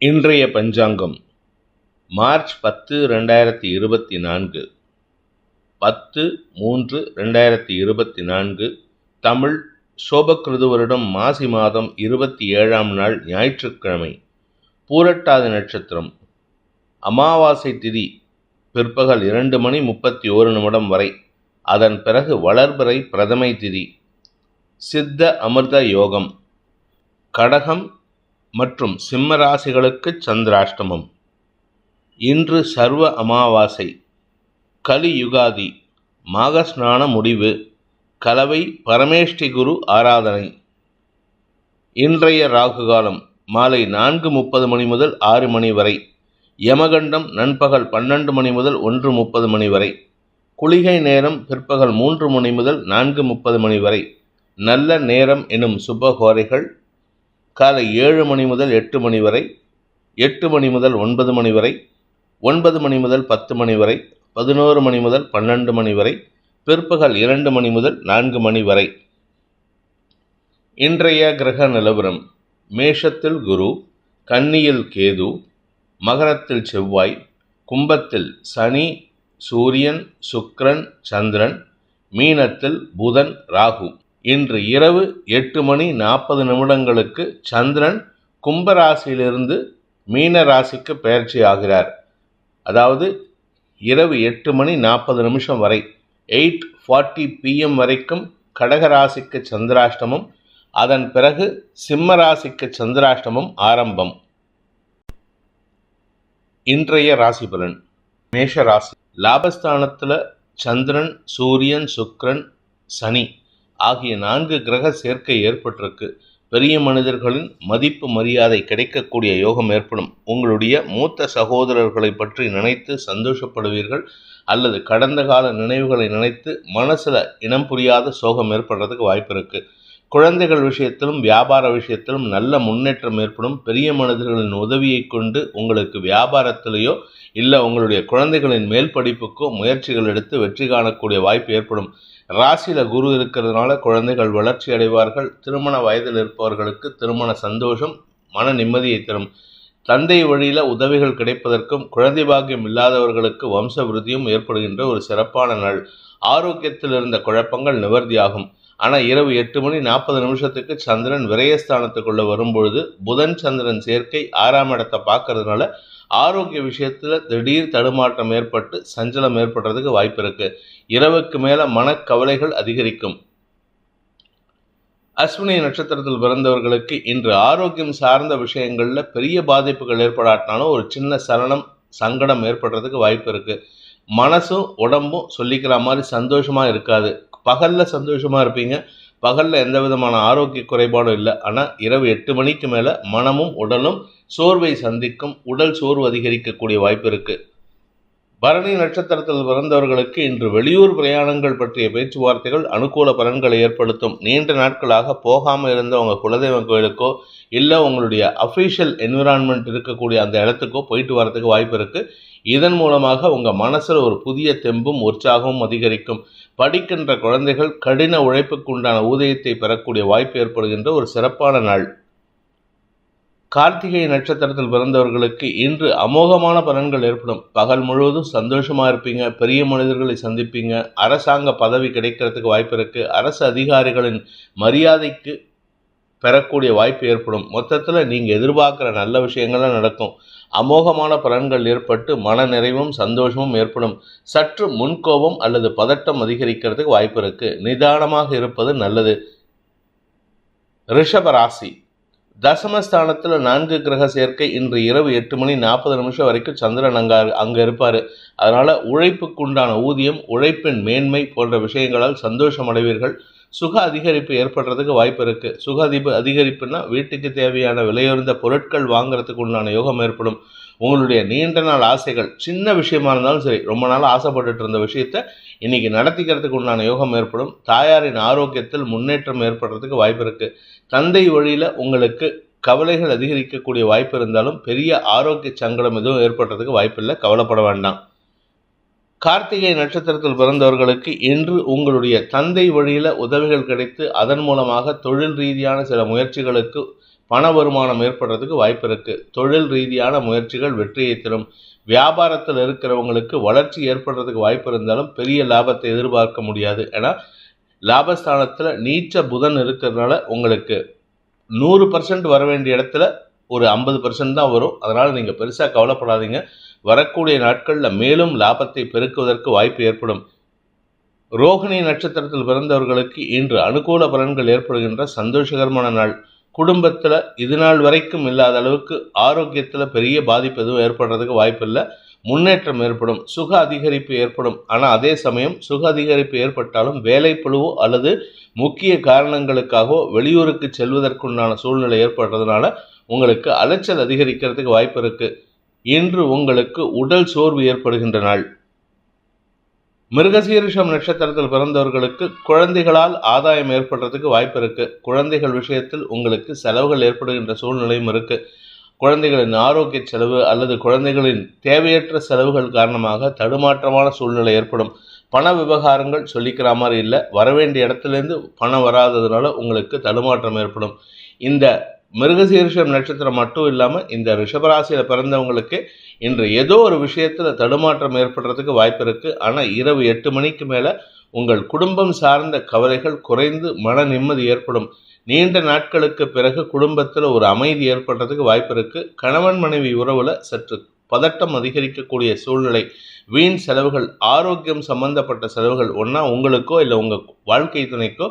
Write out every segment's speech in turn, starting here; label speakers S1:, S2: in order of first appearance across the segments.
S1: இன்றைய பஞ்சாங்கம் மார்ச் 10, 2024 10/3/2024 தமிழ் சோபக்கிருது வருடம் மாசி மாதம் 27ஆம் நாள் ஞாயிற்றுக்கிழமை. பூரட்டாதி நட்சத்திரம். அமாவாசை திதி பிற்பகல் 2:31 வரை. அதன் பிறகு வளர்பிறை பிரதமை திதி. சித்த அமிர்த யோகம். கடகம் மற்றும் சிம்ம ராசிகளுக்கு சந்திராஷ்டமம். இன்று சர்வ அமாவாசை. கலியுகாதி. மாகஸ்நான முடிவு. கலவை பரமேஷ்டி குரு ஆராதனை. இன்றைய ராகுகாலம் மாலை 4:30 மணி முதல் 6 மணி வரை. யமகண்டம் நண்பகல் 12 மணி முதல் 1:30 மணி வரை. குளிகை நேரம் பிற்பகல் 3 மணி முதல் 4:30 மணி வரை. நல்ல நேரம் எனும் சுபகோரைகள் காலை 7 மணி முதல் 8 மணி வரை, 8 மணி முதல் 9 மணி வரை, 9 மணி முதல் 10 மணி வரை, 11 மணி முதல் 12 மணி வரை, பிற்பகல் 2 மணி முதல் 4 மணி வரை. இன்றைய கிரக நிலவரம். மேஷத்தில் குரு, கன்னியில் கேது, மகரத்தில் செவ்வாய், கும்பத்தில் சனி, சூரியன், சுக்கிரன், சந்திரன், மீனத்தில் புதன், ராகு. இன்று இரவு 8:40 சந்திரன் கும்பராசியிலிருந்து மீன ராசிக்கு பெயர்ச்சி ஆகிறார். அதாவது இரவு 8:40 வரை 8:40 PM வரைக்கும் கடகராசிக்கு சந்திராஷ்டமம். அதன் பிறகு சிம்ம ராசிக்கு சந்திராஷ்டமம் ஆரம்பம். இன்றைய ராசி பலன். மேஷ ராசி. லாபஸ்தானத்தில் சந்திரன், சூரியன், சுக்கிரன், சனி ஆகிய 4 கிரக சேர்க்கை ஏற்பட்டிருக்கு. பெரிய மனிதர்களின் மதிப்பு மரியாதை கிடைக்கக்கூடிய யோகம் ஏற்படும். உங்களுடைய மூத்த சகோதரர்களை பற்றி நினைத்து சந்தோஷப்படுவீர்கள். அல்லது கடந்த கால நினைவுகளை நினைத்து மனசில் இனம் புரியாத சோகம் ஏற்படுறதுக்கு வாய்ப்பு இருக்குது. குழந்தைகள் விஷயத்திலும் வியாபார விஷயத்திலும் நல்ல முன்னேற்றம் ஏற்படும். பெரிய மனிதர்களின் உதவியை கொண்டு உங்களுக்கு வியாபாரத்திலேயோ இல்லை உங்களுடைய குழந்தைகளின் மேல் படிப்புக்கோ முயற்சிகள் எடுத்து வெற்றி காணக்கூடிய வாய்ப்பு ஏற்படும். ராசியில் குரு இருக்கிறதுனால குழந்தைகள் வளர்ச்சி அடைவார்கள். திருமண வயதில் இருப்பவர்களுக்கு திருமண சந்தோஷம் மன நிம்மதியை தரும். தந்தை வழியில் உதவிகள் கிடைப்பதற்கும் குழந்தை பாக்கியம் இல்லாதவர்களுக்கு வம்ச விருத்தியும் ஏற்படுகின்ற ஒரு சிறப்பான நாள். ஆரோக்கியத்தில் இருந்த குழப்பங்கள் நிவர்த்தியாகும். ஆனால் இரவு 8:40 சந்திரன் விரயஸ்தானத்துக்குள்ள வரும்பொழுது புதன் சந்திரன் சேர்க்கை 6ஆம் இடத்தை பார்க்கறதுனால ஆரோக்கிய விஷயத்தில் திடீர் தடுமாற்றம் ஏற்பட்டு சஞ்சலம் ஏற்படுறதுக்கு வாய்ப்பு இருக்கு. இரவுக்கு மேலே மனக்கவலைகள் அதிகரிக்கும். அஸ்வினி நட்சத்திரத்தில் பிறந்தவர்களுக்கு இன்று ஆரோக்கியம் சார்ந்த விஷயங்களில் பெரிய பாதிப்புகள் ஏற்படாட்டினாலும் ஒரு சின்ன சலனம் சங்கடம் ஏற்படுறதுக்கு வாய்ப்பு இருக்கு. மனசும் உடம்பும் சொல்லிக்கிற மாதிரி சந்தோஷமாக இருக்காது. பகலில் சந்தோஷமாக இருப்பீங்க. பகலில் எந்த விதமான ஆரோக்கிய குறைபாடும் இல்லை. ஆனால் இரவு 8 மணிக்கு மேலே மனமும் உடலும் சோர்வை சந்திக்கும். உடல் சோர்வு அதிகரிக்கக்கூடிய வாய்ப்பு இருக்குது. பரணி நட்சத்திரத்தில் பிறந்தவர்களுக்கு இன்று வெளியூர் பிரயாணங்கள் பற்றிய பேச்சுவார்த்தைகள் அனுகூல பலன்களை ஏற்படுத்தும். நீண்ட நாட்களாக போகாமல் இருந்த உங்கள் குலதெய்வம் கோயிலுக்கோ இல்லை உங்களுடைய அஃபீஷியல் என்விரான்மெண்ட் இருக்கக்கூடிய அந்த இடத்துக்கோ போயிட்டு வரதுக்கு வாய்ப்பு இருக்குது. இதன் மூலமாக உங்கள் மனசில் ஒரு புதிய தெம்பும் உற்சாகமும் அதிகரிக்கும். படிக்கின்ற குழந்தைகள் கடின உழைப்புக்கு உண்டான ஊதியத்தை பெறக்கூடிய வாய்ப்பு ஏற்படுகின்ற ஒரு சிறப்பான நாள். கார்த்திகை நட்சத்திரத்தில் பிறந்தவர்களுக்கு இன்று அமோகமான பலன்கள் ஏற்படும். பகல் முழுவதும் சந்தோஷமாக இருப்பீங்க. பெரிய மனிதர்களை சந்திப்பீங்க. அரசாங்க பதவி கிடைக்கிறதுக்கு வாய்ப்பு இருக்குது. அரசு அதிகாரிகளின் மரியாதைக்கு பெறக்கூடிய வாய்ப்பு ஏற்படும். மொத்தத்தில் நீங்கள் எதிர்பார்க்குற நல்ல விஷயங்கள்லாம் நடக்கும். அமோகமான பலன்கள் ஏற்பட்டு மன நிறைவும் சந்தோஷமும் ஏற்படும். சற்று முன்கோபம் அல்லது பதட்டம் அதிகரிக்கிறதுக்கு வாய்ப்பு இருக்குது. நிதானமாக இருப்பது நல்லது. ரிஷப ராசி. தசமஸ்தானத்தில் 4 கிரக சேர்க்கை. இன்று இரவு 8:40 வரைக்கும் சந்திரன் அங்கே இருப்பார். அதனால் உழைப்புக்குண்டான ஊதியம், உழைப்பின் மேன்மை போன்ற விஷயங்களால் சந்தோஷம் அடைவீர்கள். சுக அதிகரிப்பு ஏற்படுறதுக்கு வாய்ப்பு இருக்குது. சுக அதிகரிப்புனா வீட்டுக்கு தேவையான விலையுறந்த பொருட்கள் வாங்குறதுக்கு உண்டான யோகம் ஏற்படும். உங்களுடைய நீண்ட நாள் ஆசைகள், சின்ன விஷயமா இருந்தாலும் சரி, ரொம்ப நாள் ஆசைப்பட்டுட்டு இருந்த விஷயத்தை இன்னைக்கு நடத்திக்கிறதுக்கு உண்டான யோகம் ஏற்படும். தாயாரின் ஆரோக்கியத்தில் முன்னேற்றம் ஏற்படுறதுக்கு வாய்ப்பு இருக்குது. தந்தை வழியில் உங்களுக்கு கவலைகள் அதிகரிக்கக்கூடிய வாய்ப்பு இருந்தாலும் பெரிய ஆரோக்கிய சங்கடம் எதுவும் ஏற்படுறதுக்கு வாய்ப்பில்லை. கவலைப்பட வேண்டாம். கார்த்திகை நட்சத்திரத்தில் பிறந்தவர்களுக்கு இன்று உங்களுடைய தந்தை வழியில் உதவிகள் கிடைத்து அதன் மூலமாக தொழில் ரீதியான சில முயற்சிகளுக்கு பண வருமானம் ஏற்படுறதுக்கு வாய்ப்பு இருக்குது. தொழில் ரீதியான முயற்சிகள் வெற்றியை தரும். வியாபாரத்தில் இருக்கிறவங்களுக்கு வளர்ச்சி ஏற்படுறதுக்கு வாய்ப்பு இருந்தாலும் பெரிய லாபத்தை எதிர்பார்க்க முடியாது. ஏன்னா லாபஸ்தானத்தில் நீச்ச புதன் இருக்கிறதுனால உங்களுக்கு 100% வர வேண்டிய இடத்துல ஒரு 50% தான் வரும். அதனால் நீங்கள் பெருசாக கவலைப்படாதீங்க. வரக்கூடிய நாட்களில் மேலும் லாபத்தை பெருக்குவதற்கு வாய்ப்பு ஏற்படும். ரோகிணி நட்சத்திரத்தில் பிறந்தவர்களுக்கு இன்று அனுகூல பலன்கள் ஏற்படுகின்ற சந்தோஷகரமான நாள். குடும்பத்தில் இது நாள் வரைக்கும் இல்லாத அளவுக்கு ஆரோக்கியத்தில் பெரிய பாதிப்பு எதுவும் ஏற்படுறதுக்கு வாய்ப்பு இல்லை. முன்னேற்றம் ஏற்படும். சுக அதிகரிப்பு ஏற்படும். ஆனால் அதே சமயம் சுக அதிகரிப்பு ஏற்பட்டாலும் வேலைப்பளுவோ அல்லது முக்கிய காரணங்களுக்காகவோ வெளியூருக்கு செல்வதற்குண்டான சூழ்நிலை ஏற்படுறதுனால உங்களுக்கு அலைச்சல் அதிகரிக்கிறதுக்கு வாய்ப்பு இருக்குது. இன்று உங்களுக்கு உடல் சோர்வு ஏற்படுகின்ற நாள். மிருகசீரிஷம் நட்சத்திரத்தில் பிறந்தவர்களுக்கு குழந்தைகளால் ஆதாயம் ஏற்படுறதுக்கு வாய்ப்பு இருக்குது. குழந்தைகள் விஷயத்தில் உங்களுக்கு செலவுகள் ஏற்படுகின்ற சூழ்நிலையும் இருக்குது. குழந்தைகளின் ஆரோக்கிய செலவு அல்லது குழந்தைகளின் தேவையற்ற செலவுகள் காரணமாக தடுமாற்றமான சூழ்நிலை ஏற்படும். பண விவகாரங்கள் சொல்லிக்கிற மாதிரி இல்லை. வரவேண்டிய இடத்துலேருந்து பணம் வராததுனால உங்களுக்கு தடுமாற்றம் ஏற்படும். இந்த மிருகசீரிஷம் நட்சத்திரம் மட்டும் இல்லாமல் இந்த ரிஷபராசியில் பிறந்தவங்களுக்கு இன்று ஏதோ ஒரு விஷயத்தில் தடுமாற்றம் ஏற்படுறதுக்கு வாய்ப்பு இருக்குது. ஆனால் இரவு 8 மணிக்கு மேலே உங்கள் குடும்பம் சார்ந்த கவலைகள் குறைந்து மன நிம்மதி ஏற்படும். நீண்ட நாட்களுக்கு பிறகு குடும்பத்தில் ஒரு அமைதி ஏற்படுறதுக்கு வாய்ப்பு இருக்குது. கணவன் மனைவி உறவில் சற்று பதட்டம் அதிகரிக்கக்கூடிய சூழ்நிலை. வீண் செலவுகள், ஆரோக்கியம் சம்பந்தப்பட்ட செலவுகள், ஒன்றா உங்களுக்கோ இல்லை உங்கள் வாழ்க்கை துணைக்கோ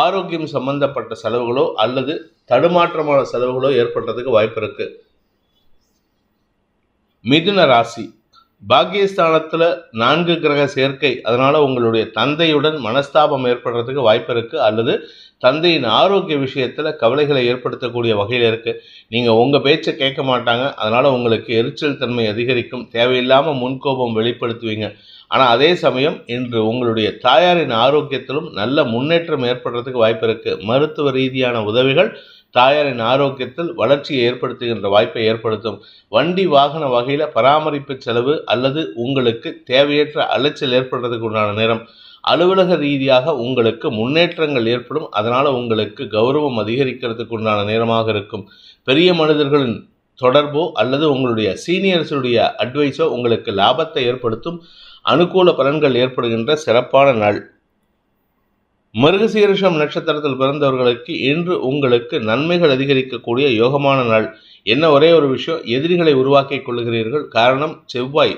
S1: ஆரோக்கியம் சம்பந்தப்பட்ட செலவுகளோ அல்லது தடுமாற்றமான செலவுகளோ ஏற்படுறதுக்கு வாய்ப்பு இருக்கு. மிதுன ராசி. பாக்கியஸ்தானத்தில் 4 கிரக சேர்க்கை. அதனால் உங்களுடைய தந்தையுடன் மனஸ்தாபம் ஏற்படுறதுக்கு வாய்ப்பு இருக்குது. அல்லது தந்தையின் ஆரோக்கிய விஷயத்தில் கவலைகளை ஏற்படுத்தக்கூடிய வகையில் இருக்குது. நீங்கள் உங்கள் பேச்சை கேட்க மாட்டாங்க. அதனால் உங்களுக்கு எரிச்சல் தன்மை அதிகரிக்கும். தேவையில்லாமல் முன்கோபம் வெளிப்படுத்துவீங்க. ஆனால் அதே சமயம் இன்று உங்களுடைய தாயாரின் ஆரோக்கியத்திலும் நல்ல முன்னேற்றம் ஏற்படுறதுக்கு வாய்ப்பு இருக்குது. மருத்துவ ரீதியான உதவிகள் தாயாரின் ஆரோக்கியத்தில் வளர்ச்சியை ஏற்படுத்துகின்ற வாய்ப்பை ஏற்படுத்தும். வண்டி வாகன வகையில் பராமரிப்பு செலவு அல்லது உங்களுக்கு தேவையற்ற அலைச்சல் ஏற்படுறதுக்கு உண்டான நேரம். அலுவலக ரீதியாக உங்களுக்கு முன்னேற்றங்கள் ஏற்படும். அதனால் உங்களுக்கு கௌரவம் அதிகரிக்கிறதுக்கு உண்டான நேரமாக இருக்கும். பெரிய மனிதர்களின் தொடர்போ அல்லது உங்களுடைய சீனியர்ஸுடைய அட்வைஸோ உங்களுக்கு லாபத்தை ஏற்படுத்தும். அனுகூல பலன்கள் ஏற்படுகின்ற சிறப்பான நாள். மிருகசீரிஷம் நட்சத்திரத்தில் பிறந்தவர்களுக்கு இன்று உங்களுக்கு நன்மைகள் அதிகரிக்கக்கூடிய யோகமான நாள். என்ன ஒரே ஒரு விஷயம், எதிரிகளை உருவாக்கி கொள்ளுகிறீர்கள். காரணம் செவ்வாய்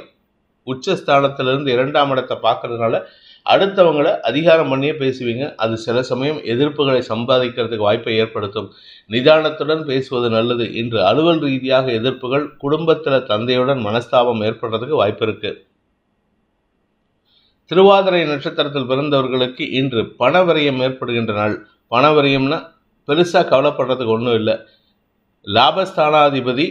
S1: உச்சஸ்தானத்திலிருந்து 2ஆம் இடத்தை பார்க்கறதுனால அடுத்தவங்களை அதிகாரம் பண்ணியே பேசுவீங்க. அது சில சமயம் எதிர்ப்புகளை சம்பாதிக்கிறதுக்கு வாய்ப்பை ஏற்படுத்தும். நிதானத்துடன் பேசுவது நல்லது. இன்று அலுவல் ரீதியாக எதிர்ப்புகள், குடும்பத்தில் தந்தையுடன் மனஸ்தாபம் ஏற்படுறதுக்கு வாய்ப்பு இருக்குது. திருவாதிரை நட்சத்திரத்தில் பிறந்தவர்களுக்கு இன்று பணவரியம் ஏற்படுகின்ற நாள். பணவரியம்னா பெருசாக கவலைப்படுறதுக்கு ஒன்றும் இல்லை. லாபஸ்தானாதிபதி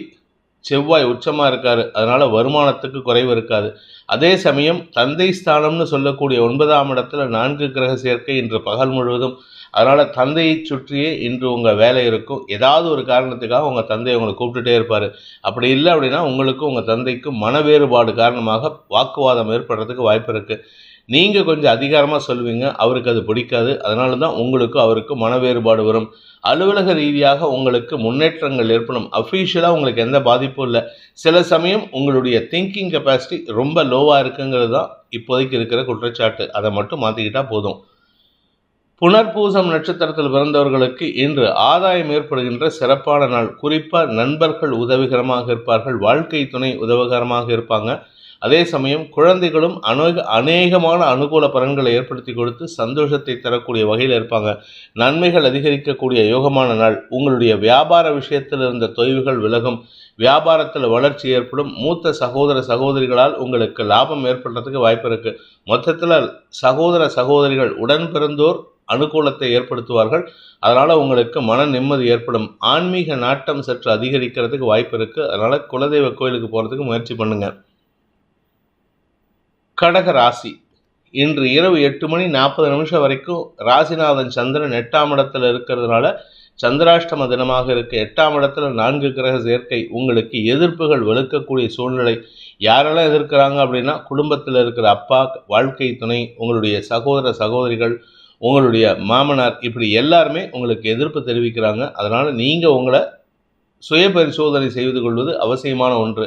S1: செவ்வாய் உச்சமாக இருக்கார். அதனால் வருமானத்துக்கு குறைவு இருக்காது. அதே சமயம் தந்தை ஸ்தானம்னு சொல்லக்கூடிய 9ஆம் இடத்துல 4 கிரக சேர்க்கை இன்று பகல் முழுவதும். அதனால் தந்தையை சுற்றியே இன்று உங்கள் வேலை இருக்கும். ஏதாவது ஒரு காரணத்துக்காக உங்கள் தந்தை உங்களை கூப்பிட்டுட்டே இருப்பார். அப்படி இல்லை அப்படின்னா உங்களுக்கும் உங்கள் தந்தைக்கும் மன வேறுபாடு காரணமாக வாக்குவாதம் ஏற்படுறதுக்கு வாய்ப்பு இருக்குது. நீங்கள் கொஞ்சம் அதிகாரமாக சொல்லுவீங்க, அவருக்கு அது பிடிக்காது. அதனால தான் உங்களுக்கும் அவருக்கும் மன வேறுபாடு வரும். அலுவலக ரீதியாக உங்களுக்கு முன்னேற்றங்கள் ஏற்படும். அஃபீஷியலாக உங்களுக்கு எந்த பாதிப்பும் இல்லை. சில சமயம் உங்களுடைய திங்கிங் கெப்பாசிட்டி ரொம்ப லோவாக இருக்குங்கிறது தான் இப்போதைக்கு இருக்கிற குற்றச்சாட்டு. அதை மட்டும் மாற்றிக்கிட்டால் போதும். புனர்பூசம் நட்சத்திரத்தில் பிறந்தவர்களுக்கு இன்று ஆதாயம் ஏற்படுகின்ற சிறப்பான நாள். குறிப்பாக நண்பர்கள் உதவிகரமாக இருப்பார்கள். வாழ்க்கை துணை உதவிகரமாக இருப்பாங்க. அதே சமயம் குழந்தைகளும் அநேகமான அனுகூல பலன்களை ஏற்படுத்தி கொடுத்து சந்தோஷத்தை தரக்கூடிய வகையில் இருப்பாங்க. நன்மைகள் அதிகரிக்கக்கூடிய யோகமான நாள். உங்களுடைய வியாபார விஷயத்தில் இருந்த தொய்வுகள் விலகும். வியாபாரத்தில் வளர்ச்சி ஏற்படும். மூத்த சகோதர சகோதரிகளால் உங்களுக்கு லாபம் ஏற்படுறதுக்கு வாய்ப்பு இருக்குது. மொத்தத்தில் சகோதர சகோதரிகள் உடன் பிறந்தோர் அனுகூலத்தை ஏற்படுத்துவார்கள். அதனால் உங்களுக்கு மன நிம்மதி ஏற்படும். ஆன்மீக நாட்டம் சற்று அதிகரிக்கிறதுக்கு வாய்ப்பு இருக்குது. அதனால் குலதெய்வ கோயிலுக்கு போகிறதுக்கு முயற்சி பண்ணுங்கள். கடக ராசி. இன்று இரவு 8:40 வரைக்கும் ராசிநாதன் சந்திரன் 8ஆம் இடத்துல இருக்கிறதுனால சந்திராஷ்டம தினமாக இருக்கு. 8ஆம் இடத்துல 4 கிரக சேர்க்கை. உங்களுக்கு எதிர்ப்புகள் வெளுக்கக்கூடிய சூழ்நிலை. யாரெல்லாம் எதிர்க்கிறாங்க அப்படின்னா குடும்பத்தில் இருக்கிற அப்பா, வாழ்க்கை துணை, உங்களுடைய சகோதர சகோதரிகள், உங்களுடைய மாமனார், இப்படி எல்லாருமே உங்களுக்கு எதிர்ப்பு தெரிவிக்கிறாங்க. அதனால் நீங்கள் உங்களை சுய பரிசோதனை செய்து கொள்வது அவசியமான ஒன்று.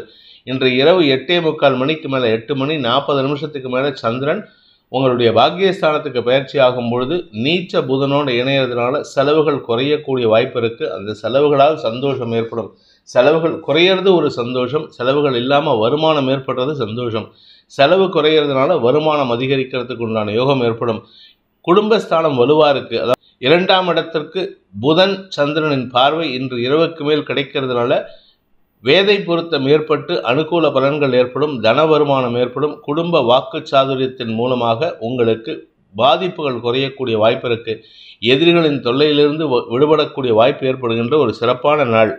S1: இன்று இரவு 8:45 மணிக்கு மேலே 8 மணி 40 நிமிஷத்துக்கு மேலே சந்திரன் உங்களுடைய பாக்கியஸ்தானத்துக்கு பயிற்சி ஆகும் பொழுது நீச்ச புதனோடு இணையறதுனால செலவுகள் குறையக்கூடிய வாய்ப்பு இருக்குது. அந்த செலவுகளால் சந்தோஷம் ஏற்படும். செலவுகள் குறையிறது ஒரு சந்தோஷம், செலவுகள் இல்லாமல் வருமானம் ஏற்படுறது சந்தோஷம். செலவு குறையிறதுனால வருமானம் அதிகரிக்கிறதுக்கு உண்டான யோகம் ஏற்படும். குடும்பஸ்தானம் வலுவாக இருக்குது. அதாவது 2ஆம் இடத்திற்கு புதன் சந்திரனின் பார்வை இன்று இரவுக்கு மேல் கிடைக்கிறதுனால வேதை பொருத்தம் ஏற்பட்டு அனுகூல பலன்கள் ஏற்படும், தன வருமானம் ஏற்படும். குடும்ப வாக்கு சாதுரியத்தின் மூலமாக உங்களுக்கு பாதிப்புகள் குறையக்கூடிய வாய்ப்பு இருக்குது. எதிரிகளின் தொல்லையிலிருந்து விடுபடக்கூடிய வாய்ப்பு ஏற்படுகின்ற ஒரு சிறப்பான நாள்.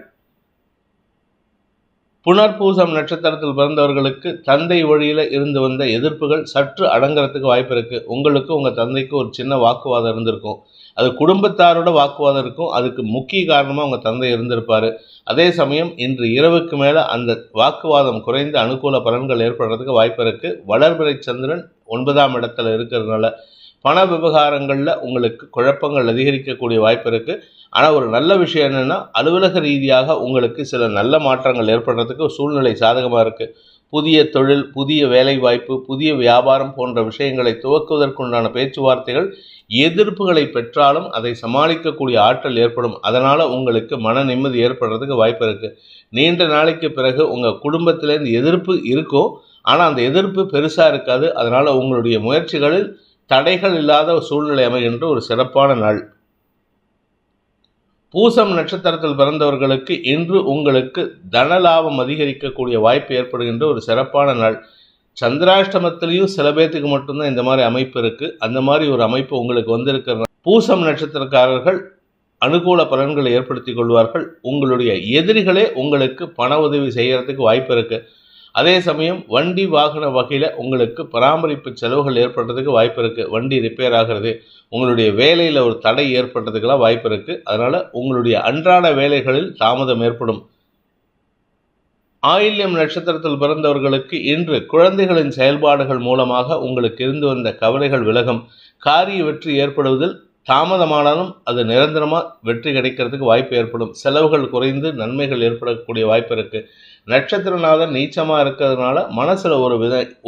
S1: புனர்பூசம் நட்சத்திரத்தில் பிறந்தவர்களுக்கு தந்தை வழியில் இருந்து வந்த எதிர்ப்புகள் சற்று அடங்கிறதுக்கு வாய்ப்பு இருக்குது. உங்களுக்கு உங்கள் தந்தைக்கு ஒரு சின்ன வாக்குவாதம் இருந்திருக்கும். அது குடும்பத்தாரோட வாக்குவாதம் இருக்கும். அதுக்கு முக்கிய காரணமாக உங்கள் தந்தை இருந்திருப்பார். அதே சமயம் இன்று இரவுக்கு மேலே அந்த வாக்குவாதம் குறைந்து அனுகூல பலன்கள் ஏற்படுறதுக்கு வாய்ப்பு இருக்குது. வளர்பிறை சந்திரன் 9ஆம் இடத்துல இருக்கிறதுனால பண விவகாரங்களில் உங்களுக்கு குழப்பங்கள் அதிகரிக்கக்கூடிய வாய்ப்பு இருக்குது. ஆனால் ஒரு நல்ல விஷயம் என்னென்னா, அலுவலக ரீதியாக உங்களுக்கு சில நல்ல மாற்றங்கள் ஏற்படுறதுக்கு சூழ்நிலை சாதகமாக இருக்குது. புதிய தொழில், புதிய வேலை வாய்ப்பு, புதிய வியாபாரம் போன்ற விஷயங்களை துவக்குவதற்குண்டான பேச்சுவார்த்தைகள் எதிர்ப்புகளை பெற்றாலும் அதை சமாளிக்கக்கூடிய ஆற்றல் ஏற்படும். அதனால் உங்களுக்கு மன நிம்மதி ஏற்படுறதுக்கு வாய்ப்பு இருக்குது. நீண்ட நாளைக்கு பிறகு உங்கள் குடும்பத்திலேருந்து எதிர்ப்பு இருக்கும், ஆனால் அந்த எதிர்ப்பு பெருசாக இருக்காது. அதனால் உங்களுடைய முயற்சிகளில் தடைகள் இல்லாத சூழ்நிலை அமைகின்ற ஒரு சிறப்பான நாள். பூசம் நட்சத்திரத்தில் பிறந்தவர்களுக்கு இன்று உங்களுக்கு தனலாபம் அதிகரிக்கக்கூடிய வாய்ப்பு ஏற்படுகின்ற ஒரு சிறப்பான நாள். சந்திராஷ்டமத்திலையும் சில பேர்த்துக்கு மட்டும்தான் இந்த மாதிரி அமைப்பு இருக்குது. அந்த மாதிரி ஒரு அமைப்பு உங்களுக்கு வந்திருக்கிற பூசம் நட்சத்திரக்காரர்கள் அனுகூல பலன்களை ஏற்படுத்தி கொள்வார்கள். உங்களுடைய எதிரிகளே உங்களுக்கு பண உதவி செய்கிறதுக்கு வாய்ப்பு இருக்குது. அதே சமயம் வண்டி வாகன வகையில் உங்களுக்கு பராமரிப்பு செலவுகள் ஏற்படுறதுக்கு வாய்ப்பு இருக்குது. வண்டி ரிப்பேர் ஆகிறது, உங்களுடைய வேலையில் ஒரு தடை ஏற்படுறதுக்கெல்லாம் வாய்ப்பு இருக்குது. அதனால் உங்களுடைய அன்றாட வேலைகளில் தாமதம் ஏற்படும். ஆயில்யம் நட்சத்திரத்தில் பிறந்தவர்களுக்கு இன்று குழந்தைகளின் செயல்பாடுகள் மூலமாக உங்களுக்கு இருந்து வந்த கவலைகள் விலகும். காரிய வெற்றி ஏற்படுவதில் தாமதமானாலும் அது நிரந்தரமாக வெற்றி கிடைக்கிறதுக்கு வாய்ப்பு ஏற்படும். செலவுகள் குறைந்து நன்மைகள் ஏற்படக்கூடிய வாய்ப்பு இருக்குது. நட்சத்திரநாதன் நீச்சமாக இருக்கிறதுனால மனசில்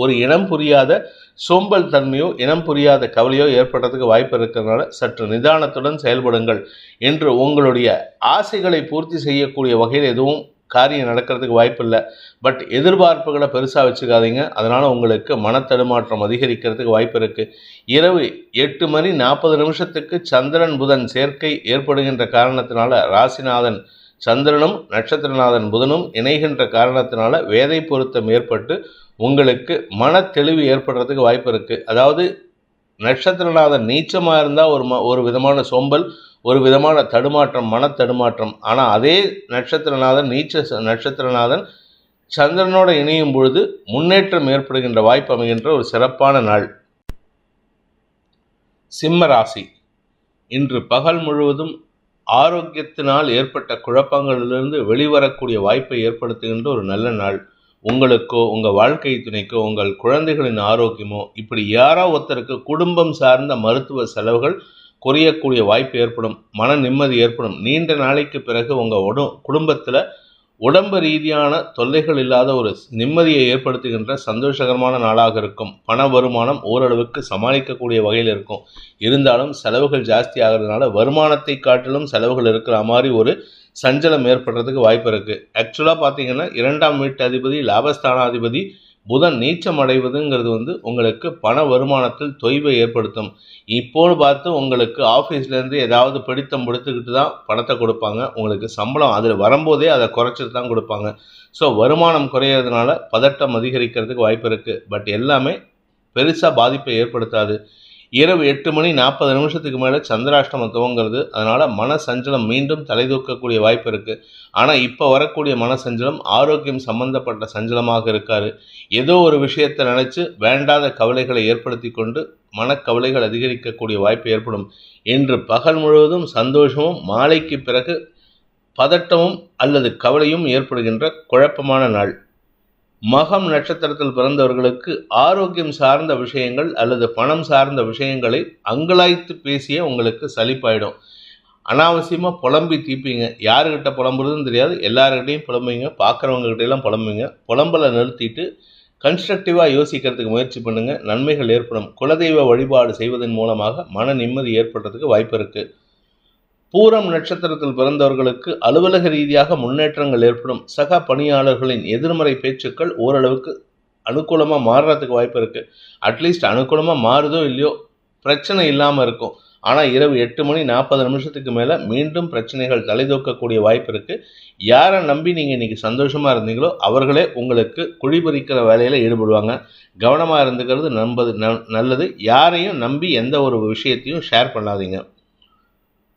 S1: ஒரு இனம் புரியாத சோம்பல் தன்மையோ இனம் புரியாத கவலையோ ஏற்படுறதுக்கு வாய்ப்பு இருக்கிறதுனால சற்று நிதானத்துடன் செயல்படுங்கள். என்று உங்களுடைய ஆசைகளை பூர்த்தி செய்யக்கூடிய வகையில் எதுவும் காரியம் நடக்கிறதுக்கு வாய்ப்பு இல்லை. பட் எதிர்பார்ப்புகளை பெருசாக வச்சுக்காதீங்க. அதனால் உங்களுக்கு மனத்தடுமாற்றம் அதிகரிக்கிறதுக்கு வாய்ப்பு இருக்குது. இரவு 8 மணி 40 நிமிஷத்துக்கு சந்திரன் புதன் சேர்க்கை ஏற்படுகின்ற காரணத்தினால ராசிநாதன் சந்திரனும் நட்சத்திரநாதன் புதனும் இணைகின்ற காரணத்தினால வேதை பொருத்தம் ஏற்பட்டு உங்களுக்கு மன தெளிவு ஏற்படுறதுக்கு வாய்ப்பு இருக்குது. அதாவது நட்சத்திரநாதன் நீச்சமாக இருந்தால் ஒரு விதமான சோம்பல், ஒரு விதமான தடுமாற்றம், மன தடுமாற்றம். ஆனால் அதே நட்சத்திரநாதன் நட்சத்திரநாதன் சந்திரனோடு இணையும் பொழுது முன்னேற்றம் ஏற்படுகின்ற வாய்ப்பு அமைகின்ற ஒரு சிறப்பான நாள். சிம்ம ராசி இன்று பகல் முழுவதும் ஆரோக்கியத்தினால் ஏற்பட்ட குழப்பங்களிலிருந்து வெளிவரக்கூடிய வாய்ப்பை ஏற்படுத்துகின்ற ஒரு நல்ல நாள். உங்களுக்கோ உங்கள் வாழ்க்கை துணைக்கோ உங்கள் குழந்தைகளின் ஆரோக்கியமோ இப்படி யாரோ ஒருத்தருக்கு குடும்பம் சார்ந்த மருத்துவ செலவுகள் குறையக்கூடிய வாய்ப்பு ஏற்படும். மன நிம்மதி ஏற்படும். நீண்ட நாளைக்கு பிறகு உங்கள் குடும்பத்தில் உடம்பு ரீதியான தொல்லைகள் இல்லாத ஒரு நிம்மதியை ஏற்படுத்துகின்ற சந்தோஷகரமான நாளாக இருக்கும். பண வருமானம் ஓரளவுக்கு சமாளிக்கக்கூடிய வகையில் இருக்கும். இருந்தாலும் செலவுகள் ஜாஸ்தி ஆகிறதுனால வருமானத்தை காட்டிலும் செலவுகள் இருக்கிற மாதிரி ஒரு சஞ்சலம் ஏற்படுறதுக்கு வாய்ப்பு இருக்குது. ஆக்சுவலாக பார்த்தீங்கன்னா 2ஆம் வீட்டு அதிபதி லாபஸ்தானாதிபதி புதன் நீச்சம் அடைவதுங்கிறது உங்களுக்கு பண வருமானத்தில் தொய்வை ஏற்படுத்தும். இப்போது பார்த்து உங்களுக்கு ஆஃபீஸ்லேருந்து ஏதாவது பிடித்தம் பிடித்துக்கிட்டு தான் பணத்தை கொடுப்பாங்க. உங்களுக்கு சம்பளம் அதில் வரும்போதே அதை குறைச்சிட்டு தான் கொடுப்பாங்க. ஸோ வருமானம் குறையிறதுனால பதட்டம் அதிகரிக்கிறதுக்கு வாய்ப்பு இருக்குது. பட் எல்லாமே பெருசாக பாதிப்பை ஏற்படுத்தாது. இரவு 8 மணி 40 நிமிஷத்துக்கு மேலே சந்திராஷ்டமம் துவங்கிறது. அதனால் மன சஞ்சலம் மீண்டும் தலைதூக்கக்கூடிய வாய்ப்பு இருக்குது. ஆனால் இப்போ வரக்கூடிய மன சஞ்சலம் ஆரோக்கியம் சம்பந்தப்பட்ட சஞ்சலமாக இருக்காது. ஏதோ ஒரு விஷயத்தை நினச்சி வேண்டாத கவலைகளை ஏற்படுத்தி கொண்டு மனக்கவலைகள் அதிகரிக்கக்கூடிய வாய்ப்பு ஏற்படும். இன்று பகல் முழுவதும் சந்தோஷமும் மாலைக்கு பிறகு பதட்டமும் அல்லது கவலையும் ஏற்படுகின்ற குழப்பமான நாள். மகம் நட்சத்திரத்தில் பிறந்தவர்களுக்கு ஆரோக்கியம் சார்ந்த விஷயங்கள் அல்லது பணம் சார்ந்த விஷயங்களை அங்கலாய்த்து பேசிய உங்களுக்கு சலிப்பாயிடும். அனாவசியமாக புலம்பி தீப்பீங்க. யாருக்கிட்ட புலம்புறதுன்னு தெரியாது, எல்லாருக்கிட்டையும் புலம்புவீங்க, பார்க்குறவங்ககிட்டையெல்லாம் புலம்புவீங்க. புலம்பலை நிறுத்திட்டு கன்ஸ்ட்ரக்டிவாக யோசிக்கிறதுக்கு முயற்சி பண்ணுங்கள், நன்மைகள் ஏற்படும். குலதெய்வ வழிபாடு செய்வதன் மூலமாக மன நிம்மதி ஏற்படுறதுக்கு வாய்ப்பு இருக்குது. பூரம் நட்சத்திரத்தில் பிறந்தவர்களுக்கு அலுவலக ரீதியாக முன்னேற்றங்கள் ஏற்படும். சக பணியாளர்களின் எதிர்மறை பேச்சுக்கள் ஓரளவுக்கு அனுகூலமாக மாறுறதுக்கு வாய்ப்பு இருக்குது. அட்லீஸ்ட் அனுகூலமாக மாறுதோ இல்லையோ பிரச்சனை இல்லாமல் இருக்கும். ஆனால் இரவு 8:40 மேலே மீண்டும் பிரச்சனைகள் தலைதூக்கக்கூடிய வாய்ப்பு இருக்குது. யாரை நம்பி நீங்கள் இன்றைக்கி சந்தோஷமாக இருந்தீங்களோ அவர்களே உங்களுக்கு குழிபறிக்கிற வேலையில் ஈடுபடுவாங்க. கவனமாக இருந்துக்கிறது நல்லது. யாரையும் நம்பி எந்த ஒரு விஷயத்தையும் ஷேர் பண்ணாதீங்க.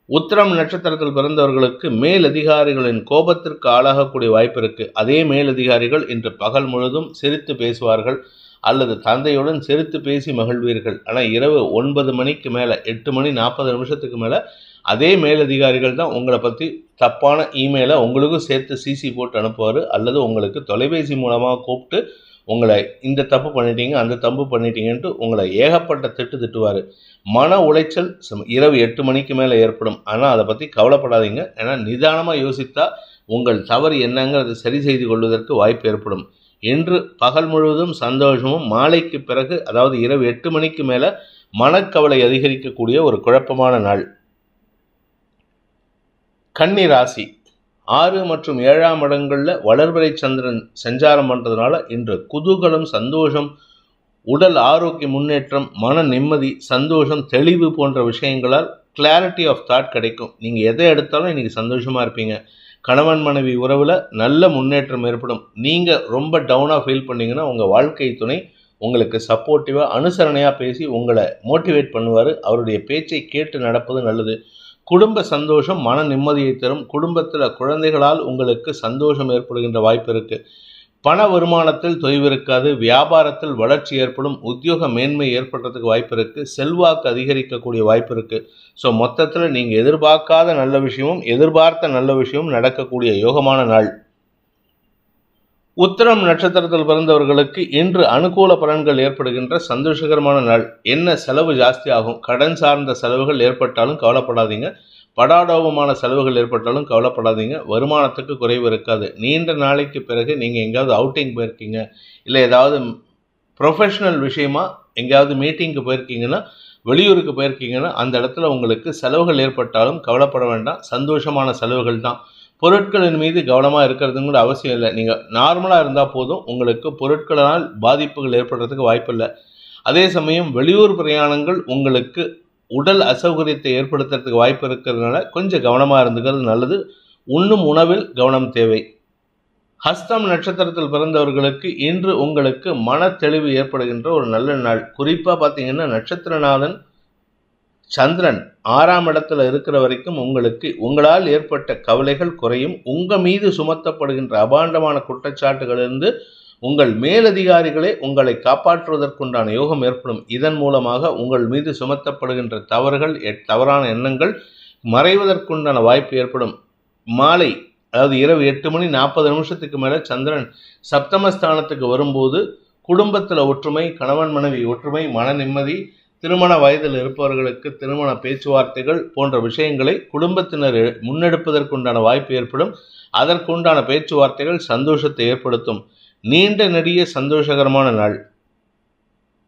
S1: உத்திரம் நட்சத்திரத்தில் பிறந்தவர்களுக்கு மேலதிகாரிகளின் கோபத்திற்கு ஆளாகக்கூடிய வாய்ப்பு இருக்குது. அதே மேலதிகாரிகள் இன்று பகல் முழுதும் சிரித்து பேசுவார்கள் அல்லது தந்தையுடன் சிரித்து பேசி மகிழ்வீர்கள். ஆனால் இரவு 9 மணிக்கு மேலே 8:40 மேலே அதே மேலதிகாரிகள் தான் உங்களை பற்றி தப்பான இமெயிலை உங்களுக்கும் சேர்த்து சிசி போட்டு அனுப்புவார், அல்லது உங்களுக்கு தொலைபேசி மூலமாக கூப்பிட்டு உங்களை இந்த தப்பு பண்ணிட்டீங்க அந்த தப்பு பண்ணிட்டீங்கன்ட்டு உங்களை ஏகப்பட்ட திட்டுவார். மன உளைச்சல் இரவு 8 மணிக்கு மேலே ஏற்படும். ஆனால் அதை பற்றி கவலைப்படாதீங்க. ஏன்னா நிதானமாக யோசித்தா உங்கள் தவறு என்னங்கிறத சரி செய்து கொள்வதற்கு வாய்ப்பு ஏற்படும். இன்று பகல் முழுவதும் சந்தோஷமும், மாலைக்கு பிறகு அதாவது இரவு 8 மணிக்கு மேலே மனக்கவலை அதிகரிக்கக்கூடிய ஒரு குழப்பமான நாள். கன்னி ராசி 6 மற்றும் 7ஆம் இடங்களில் வளர்பிறை சந்திரன் சஞ்சாரம் பண்ணுறதுனால இன்று குதூகலம், சந்தோஷம், உடல் ஆரோக்கிய முன்னேற்றம், மன நிம்மதி, சந்தோஷம், தெளிவு போன்ற விஷயங்களால் கிளாரிட்டி ஆஃப் தாட் கிடைக்கும். நீங்கள் எதை எடுத்தாலும் இன்றைக்கி சந்தோஷமாக இருப்பீங்க. கணவன் மனைவி உறவில் நல்ல முன்னேற்றம் ஏற்படும். நீங்கள் ரொம்ப டவுனாக ஃபீல் பண்ணிங்கன்னா உங்கள் வாழ்க்கை துணை உங்களுக்கு சப்போர்ட்டிவாக அனுசரணையாக பேசி உங்களை மோட்டிவேட் பண்ணுவார். அவருடைய பேச்சை கேட்டு நடப்பது நல்லது. குடும்ப சந்தோஷம் மன நிம்மதியை தரும். குடும்பத்தில் குழந்தைகளால் உங்களுக்கு சந்தோஷம் ஏற்படுகின்ற வாய்ப்பு இருக்குது. பண வருமானத்தில் தொய்வு இருக்காது. வியாபாரத்தில் வளர்ச்சி ஏற்படும். உத்தியோக மேன்மை ஏற்படுறதுக்கு வாய்ப்பு இருக்குது. செல்வாக்கு அதிகரிக்கக்கூடிய வாய்ப்பு இருக்குது. ஸோ மொத்தத்தில் நீங்கள் எதிர்பார்க்காத நல்ல விஷயமும் எதிர்பார்த்த நல்ல விஷயமும் நடக்கக்கூடிய யோகமான நாள். உத்திரம் நட்சத்திரத்தில் பிறந்தவர்களுக்கு இன்று அனுகூல பலன்கள் ஏற்படுகின்ற சந்தோஷகரமான நாள். என்ன செலவு ஜாஸ்தி ஆகும், கடன் சார்ந்த செலவுகள் ஏற்பட்டாலும் கவலைப்படாதீங்க. படாடோபமான செலவுகள் ஏற்பட்டாலும் கவலைப்படாதீங்க. வருமானத்துக்கு குறைவு இருக்காது. நீண்ட நாளைக்கு பிறகு நீங்கள் எங்கேயாவது அவுட்டிங் போயிருக்கீங்க, இல்லை ஏதாவது ப்ரொஃபஷ்னல் விஷயமா எங்கேயாவது மீட்டிங்க்கு போயிருக்கீங்கன்னா, வெளியூருக்கு போயிருக்கீங்கன்னா அந்த இடத்துல உங்களுக்கு செலவுகள் ஏற்பட்டாலும் கவலைப்பட வேண்டாம். சந்தோஷமான செலவுகள் தான். பொருட்களின் மீது கவனமாக இருக்கிறதுங்க கூட அவசியம் இல்லை. நீங்கள் நார்மலாக இருந்தால் போதும். உங்களுக்கு பொருட்களால் பாதிப்புகள் ஏற்படுறதுக்கு வாய்ப்பு இல்லை. அதே சமயம் வெளியூர் பிரயாணங்கள் உங்களுக்கு உடல் அசௌகரியத்தை ஏற்படுத்துறதுக்கு வாய்ப்பு இருக்கிறதுனால கொஞ்சம் கவனமாக இருந்துக்கிறது நல்லது. உண்ணும் உணவில் கவனம் தேவை. ஹஸ்தம் நட்சத்திரத்தில் பிறந்தவர்களுக்கு இன்று உங்களுக்கு மன தெளிவு ஏற்படுகின்ற ஒரு நல்ல நாள். குறிப்பாக பார்த்தீங்கன்னா நட்சத்திரநாதன் சந்திரன் 6ஆம் இடத்துல இருக்கிற வரைக்கும் உங்களுக்கு உங்களால் ஏற்பட்ட கவலைகள் குறையும். உங்கள் மீது சுமத்தப்படுகின்ற அபாண்டமான குற்றச்சாட்டுகளிலிருந்து உங்கள் மேலதிகாரிகளே உங்களை காப்பாற்றுவதற்குண்டான யோகம் ஏற்படும். இதன் மூலமாக உங்கள் மீது சுமத்தப்படுகின்ற தவறுகள், தவறான எண்ணங்கள் மறைவதற்குண்டான வாய்ப்பு ஏற்படும். மாலை அதாவது இரவு 8:40 மேலே சந்திரன் சப்தமஸ்தானத்துக்கு வரும்போது குடும்பத்தில் ஒற்றுமை, கணவன் மனைவி ஒற்றுமை, மன நிம்மதி, திருமண வயதில் இருப்பவர்களுக்கு திருமண பேச்சுவார்த்தைகள் போன்ற விஷயங்களை குடும்பத்தினர் முன்னெடுப்பதற்குண்டான வாய்ப்பு ஏற்படும். அதற்குண்டான பேச்சுவார்த்தைகள் சந்தோஷத்தை ஏற்படுத்தும். நீண்ட நெடிய சந்தோஷகரமான நாள்.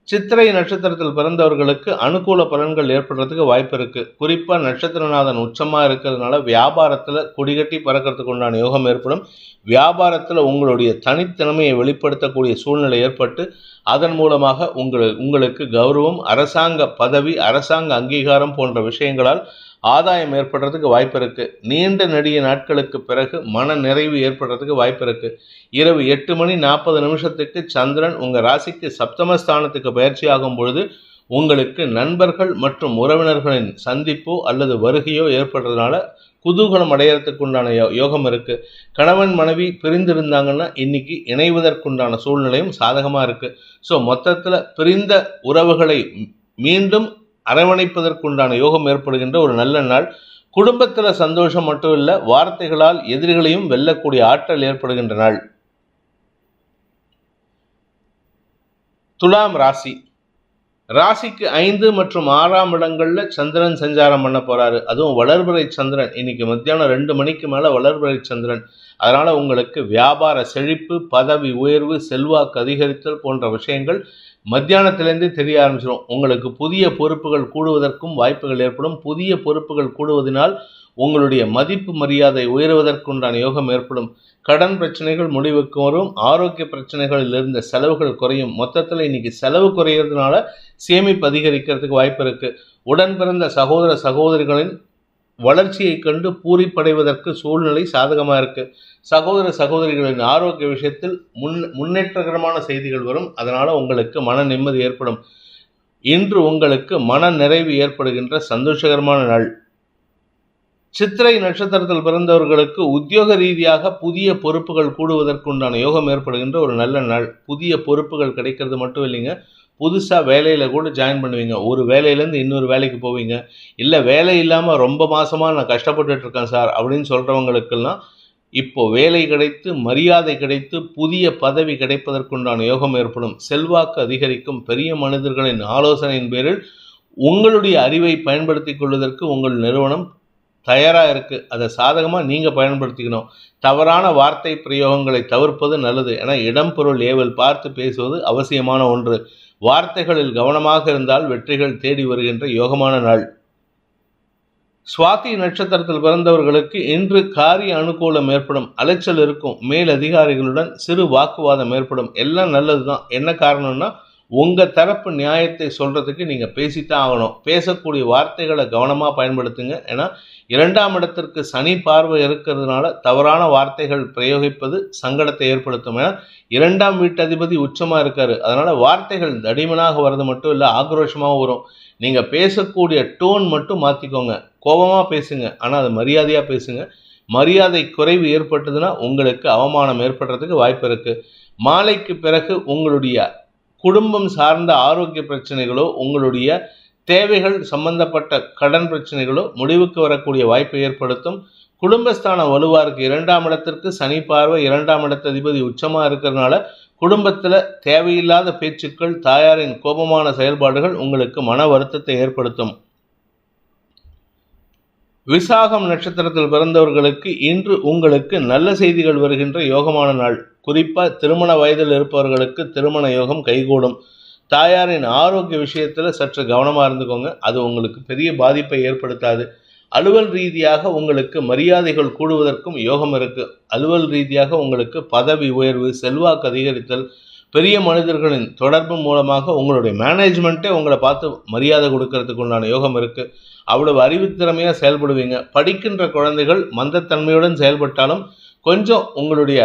S1: சித்திரை நட்சத்திரத்தில் பிறந்தவர்களுக்கு அனுகூல பலன்கள் ஏற்படுறதுக்கு வாய்ப்பு இருக்குது. குறிப்பாக நட்சத்திரநாதன் உச்சமாக இருக்கிறதுனால வியாபாரத்தில் கொடிகட்டி பறக்கிறதுக்கு உண்டான யோகம் ஏற்படும். வியாபாரத்தில் உங்களுடைய தனித்திறமையை வெளிப்படுத்தக்கூடிய சூழ்நிலை ஏற்பட்டு அதன் மூலமாக உங்களுக்கு கௌரவம், அரசாங்க பதவி, அரசாங்க அங்கீகாரம் போன்ற விஷயங்களால் ஆதாயம் ஏற்படுறதுக்கு வாய்ப்பு இருக்குது. நீண்ட நெடிய நாட்களுக்கு பிறகு மன நிறைவு ஏற்படுறதுக்கு வாய்ப்பு இருக்குது. இரவு 8:40 சந்திரன் உங்கள் ராசிக்கு சப்தமஸ்தானத்துக்கு பயிற்சி ஆகும் பொழுது உங்களுக்கு நண்பர்கள் மற்றும் உறவினர்களின் சந்திப்போ அல்லது வருகையோ ஏற்படுறதுனால குதூகலம் அடையிறதுக்குண்டான யோகம் இருக்குது. கணவன் மனைவி பிரிந்திருந்தாங்கன்னா இன்னைக்கு இணைவதற்குண்டான சூழ்நிலையும் சாதகமாக இருக்குது. ஸோ மொத்தத்தில் பிரிந்த உறவுகளை மீண்டும் அரவணைப்பதற்குண்டான யோகம் ஏற்படுகின்ற ஒரு நல்ல நாள். குடும்பத்தில் சந்தோஷம் மட்டும் இல்லை, வார்த்தைகளால் எதிரிகளையும் வெல்லக்கூடிய ஆற்றல் ஏற்படுகின்ற நாள். துலாம் ராசி ராசிக்கு 5 மற்றும் 6ஆம் இடங்கள்ல சந்திரன் சஞ்சாரம் பண்ண போறாரு. அதுவும் வளர்பிறை சந்திரன். இன்னைக்கு மத்தியானம் 2 மணிக்கு மேல வளர்பிறை சந்திரன். அதனால உங்களுக்கு வியாபார செழிப்பு, பதவி உயர்வு, செல்வாக்கு அதிகரித்தல் போன்ற விஷயங்கள் மத்தியானத்திலேருந்தே தெரிய ஆரம்பிச்சிடும். உங்களுக்கு புதிய பொறுப்புகள் கூடுவதற்கும் வாய்ப்புகள் ஏற்படும். புதிய பொறுப்புகள் கூடுவதனால் உங்களுடைய மதிப்பு மரியாதை உயர்வதற்குண்டான யோகம் ஏற்படும். கடன் பிரச்சனைகள் முடிவுக்கு வரும். ஆரோக்கிய பிரச்சனைகளில் இருந்த செலவுகள் குறையும். மொத்தத்தில் இன்னைக்கு செலவு குறையிறதுனால சேமிப்பு அதிகரிக்கிறதுக்கு வாய்ப்பு இருக்கு. உடன் பிறந்த சகோதர சகோதரிகளின் வளர்ச்சியை கண்டு பூரிப்படைவதற்கு சூழ்நிலை சாதகமாக இருக்கு. சகோதர சகோதரிகளின் ஆரோக்கிய விஷயத்தில் முன்னேற்றகரமான செய்திகள் வரும். அதனால உங்களுக்கு மன நிம்மதி ஏற்படும். இன்று உங்களுக்கு மன நிறைவு ஏற்படுகின்ற சந்தோஷகரமான நாள். சித்திரை நட்சத்திரத்தில் பிறந்தவர்களுக்கு உத்தியோக ரீதியாக புதிய பொறுப்புகள் கூடுவதற்குண்டான யோகம் ஏற்படுகின்ற ஒரு நல்ல நாள். புதிய பொறுப்புகள் கிடைக்கிறது மட்டும் இல்லைங்க, புதுசாக வேலையில் கூட ஜாயின் பண்ணுவீங்க. ஒரு வேலையிலேருந்து இன்னொரு வேலைக்கு போவீங்க. இல்லை வேலை இல்லாமல் ரொம்ப மாதமாக நான் கஷ்டப்பட்டுட்டு இருக்கேன் சார் அப்படின்னு சொல்கிறவங்களுக்கெல்லாம் இப்போ வேலை கிடைத்து, மரியாதை கிடைத்து, புதிய பதவி கிடைப்பதற்குண்டான யோகம் ஏற்படும். செல்வாக்கு அதிகரிக்கும். பெரிய மனிதர்களின் ஆலோசனையின் பேரில் உங்களுடைய அறிவை பயன்படுத்தி கொள்வதற்கு உங்கள் நிறுவனம் தயாராக இருக்குது. அதை சாதகமாக நீங்கள் பயன்படுத்திக்கணும். தவறான வார்த்தை பிரயோகங்களை தவிர்ப்பது நல்லது. ஏன்னா இடம் பொருள் ஏவல் பார்த்து பேசுவது அவசியமான ஒன்று. வார்த்தைகளில் கவனமாக இருந்தால் வெற்றிகள் தேடி வருகின்ற யோகமான நாள். சுவாதி நட்சத்திரத்தில் பிறந்தவர்களுக்கு இன்று காரிய அனுகூலம் ஏற்படும். அலைச்சல் இருக்கும். மேல் அதிகாரிகளுடன் சிறு வாக்குவாதம் ஏற்படும். எல்லாம் நல்லது தான். என்ன காரணம்னா உங்கள் தரப்பு நியாயத்தை சொல்கிறதுக்கு நீங்கள் பேசித்தான் ஆகணும். பேசக்கூடிய வார்த்தைகளை கவனமாக பயன்படுத்துங்க. ஏன்னா 2ஆம் இடத்திற்கு சனி பார்வை இருக்கிறதுனால தவறான வார்த்தைகள் பிரயோகிப்பது சங்கடத்தை ஏற்படுத்தும். ஏன்னா 2ஆம் வீட்டு அதிபதி உச்சமாக இருக்காரு. அதனால் வார்த்தைகள் தடிமனாக வர்றது மட்டும் இல்லை, ஆக்ரோஷமாக வரும். நீங்கள் பேசக்கூடிய டோன் மட்டும் மாற்றிக்கோங்க. கோபமாக பேசுங்க, ஆனால் அது மரியாதையாக பேசுங்க. மரியாதை குறைவு ஏற்பட்டதுன்னா உங்களுக்கு அவமானம் ஏற்படுறதுக்கு வாய்ப்பு இருக்குது. மாலைக்கு பிறகு உங்களுடைய குடும்பம் சார்ந்த ஆரோக்கிய பிரச்சனைகளோ, உங்களுடைய தேவைகள் சம்பந்தப்பட்ட கடன் பிரச்சனைகளோ முடிவுக்கு வரக்கூடிய வாய்ப்பை ஏற்படுத்தும். குடும்பஸ்தானம் வலுவாக இருக்குது. 2ஆம் இடத்திற்கு சனி பார்வை, 2ஆம் இடத்து அதிபதி உச்சமாக இருக்கிறதுனால குடும்பத்தில் தேவையில்லாத பேச்சுக்கள், தாயாரின் கோபமான செயல்பாடுகள் உங்களுக்கு மன வருத்தத்தை ஏற்படுத்தும். விசாகம் நட்சத்திரத்தில் பிறந்தவர்களுக்கு இன்று உங்களுக்கு நல்ல செய்திகள் வருகின்ற யோகமான நாள். குறிப்பாக திருமண வயதில் இருப்பவர்களுக்கு திருமண யோகம் கைகூடும். தாயாரின் ஆரோக்கிய விஷயத்தில் சற்று கவனமாக இருந்துக்கோங்க. அது உங்களுக்கு பெரிய பாதிப்பை ஏற்படுத்தாது. அலுவல் ரீதியாக உங்களுக்கு மரியாதைகள் கூடுவதற்கும் யோகம் இருக்குது. அலுவல் ரீதியாக உங்களுக்கு பதவி உயர்வு, செல்வாக்கு அதிகரித்தல், பெரிய மனிதர்களின் தொடர்பு மூலமாக உங்களுடைய மேனேஜ்மெண்ட்டே உங்களை பார்த்து மரியாதை கொடுக்கறதுக்கு உண்டான யோகம் இருக்குது. அவ்வளவு அறிவுத்திறமையாக செயல்படுவீங்க. படிக்கின்ற குழந்தைகள் மந்தத்தன்மையுடன் செயல்பட்டாலும் கொஞ்சம் உங்களுடைய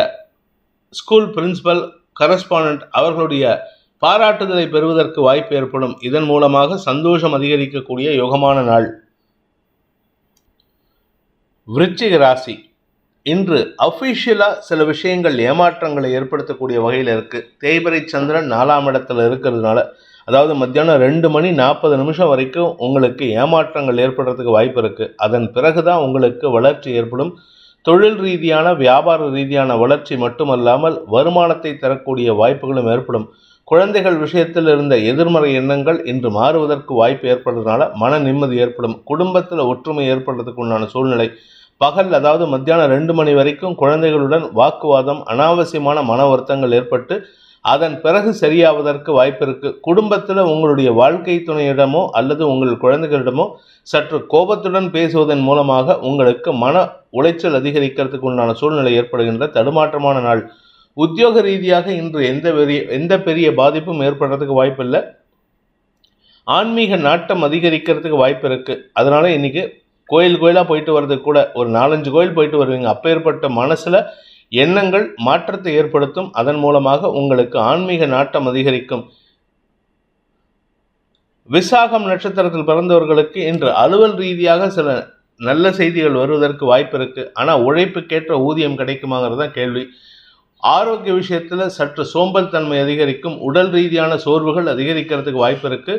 S1: ஸ்கூல் பிரின்சிபல், கரஸ்பாண்டன்ட் அவர்களுடைய பாராட்டுதலை பெறுவதற்கு வாய்ப்பு ஏற்படும். இதன் மூலமாக சந்தோஷம் அதிகரிக்கக்கூடிய யோகமான நாள். விருச்சிக ராசி. இன்று அஃபிஷியலாக சில விஷயங்கள் ஏமாற்றங்களை ஏற்படுத்தக்கூடிய வகையில் இருக்குது. தேய்பிறை சந்திரன் 4ஆம் இடத்துல இருக்கிறதுனால, அதாவது மத்தியானம் 2:40 வரைக்கும் உங்களுக்கு ஏமாற்றங்கள் ஏற்படுறதுக்கு வாய்ப்பு இருக்குது. அதன் பிறகு தான் உங்களுக்கு வளர்ச்சி ஏற்படும். தொழில் ரீதியான, வியாபார ரீதியான வளர்ச்சி மட்டுமல்லாமல் வருமானத்தை தரக்கூடிய வாய்ப்புகளும் ஏற்படும். குழந்தைகள் விஷயத்தில் இருந்த எதிர்மறை எண்ணங்கள் இன்று மாறுவதற்கு வாய்ப்பு ஏற்படுறதுனால மன நிம்மதி ஏற்படும். குடும்பத்தில் ஒற்றுமை ஏற்படுறதுக்கு உண்டான சூழ்நிலை. பகல், அதாவது மத்தியானம் 2 மணி வரைக்கும் குழந்தைகளுடன் வாக்குவாதம், அனாவசியமான மன வருத்தங்கள் ஏற்பட்டு அதன் பிறகு சரியாவதற்கு வாய்ப்பு இருக்குது. குடும்பத்தில் உங்களுடைய வாழ்க்கை துணையிடமோ அல்லது உங்கள் குழந்தைகளிடமோ சற்று கோபத்துடன் பேசுவதன் மூலமாக உங்களுக்கு மன உளைச்சல் அதிகரிக்கிறதுக்கு உண்டான சூழ்நிலை ஏற்படுகின்ற தடுமாற்றமான நாள். உத்தியோக ரீதியாக இன்று எந்த பெரிய பாதிப்பும் ஏற்படுறதுக்கு வாய்ப்பு இல்லை. ஆன்மீக நாட்டம் அதிகரிக்கிறதுக்கு வாய்ப்பு இருக்குது. அதனால இன்னைக்கு கோயிலாக போயிட்டு வர்றதுக்கு கூட ஒரு 4-5 கோயில் போயிட்டு வருவீங்க. அப்பேற்பட்ட மனசில் எண்ணங்கள் மாற்றத்தை ஏற்படுத்தும். அதன் மூலமாக உங்களுக்கு ஆன்மீக நாட்டம் அதிகரிக்கும். விசாகம் நட்சத்திரத்தில் பிறந்தவர்களுக்கு இன்று அலுவல் ரீதியாக சில நல்ல செய்திகள் வருவதற்கு வாய்ப்பு இருக்கு. ஆனால் உழைப்புக்கேற்ற ஊதியம் கிடைக்குமாங்கிறது தான் கேள்வி. ஆரோக்கிய விஷயத்தில் சற்று சோம்பல் தன்மை அதிகரிக்கும். உடல் ரீதியான சோர்வுகள் அதிகரிக்கிறதுக்கு வாய்ப்பு இருக்கு.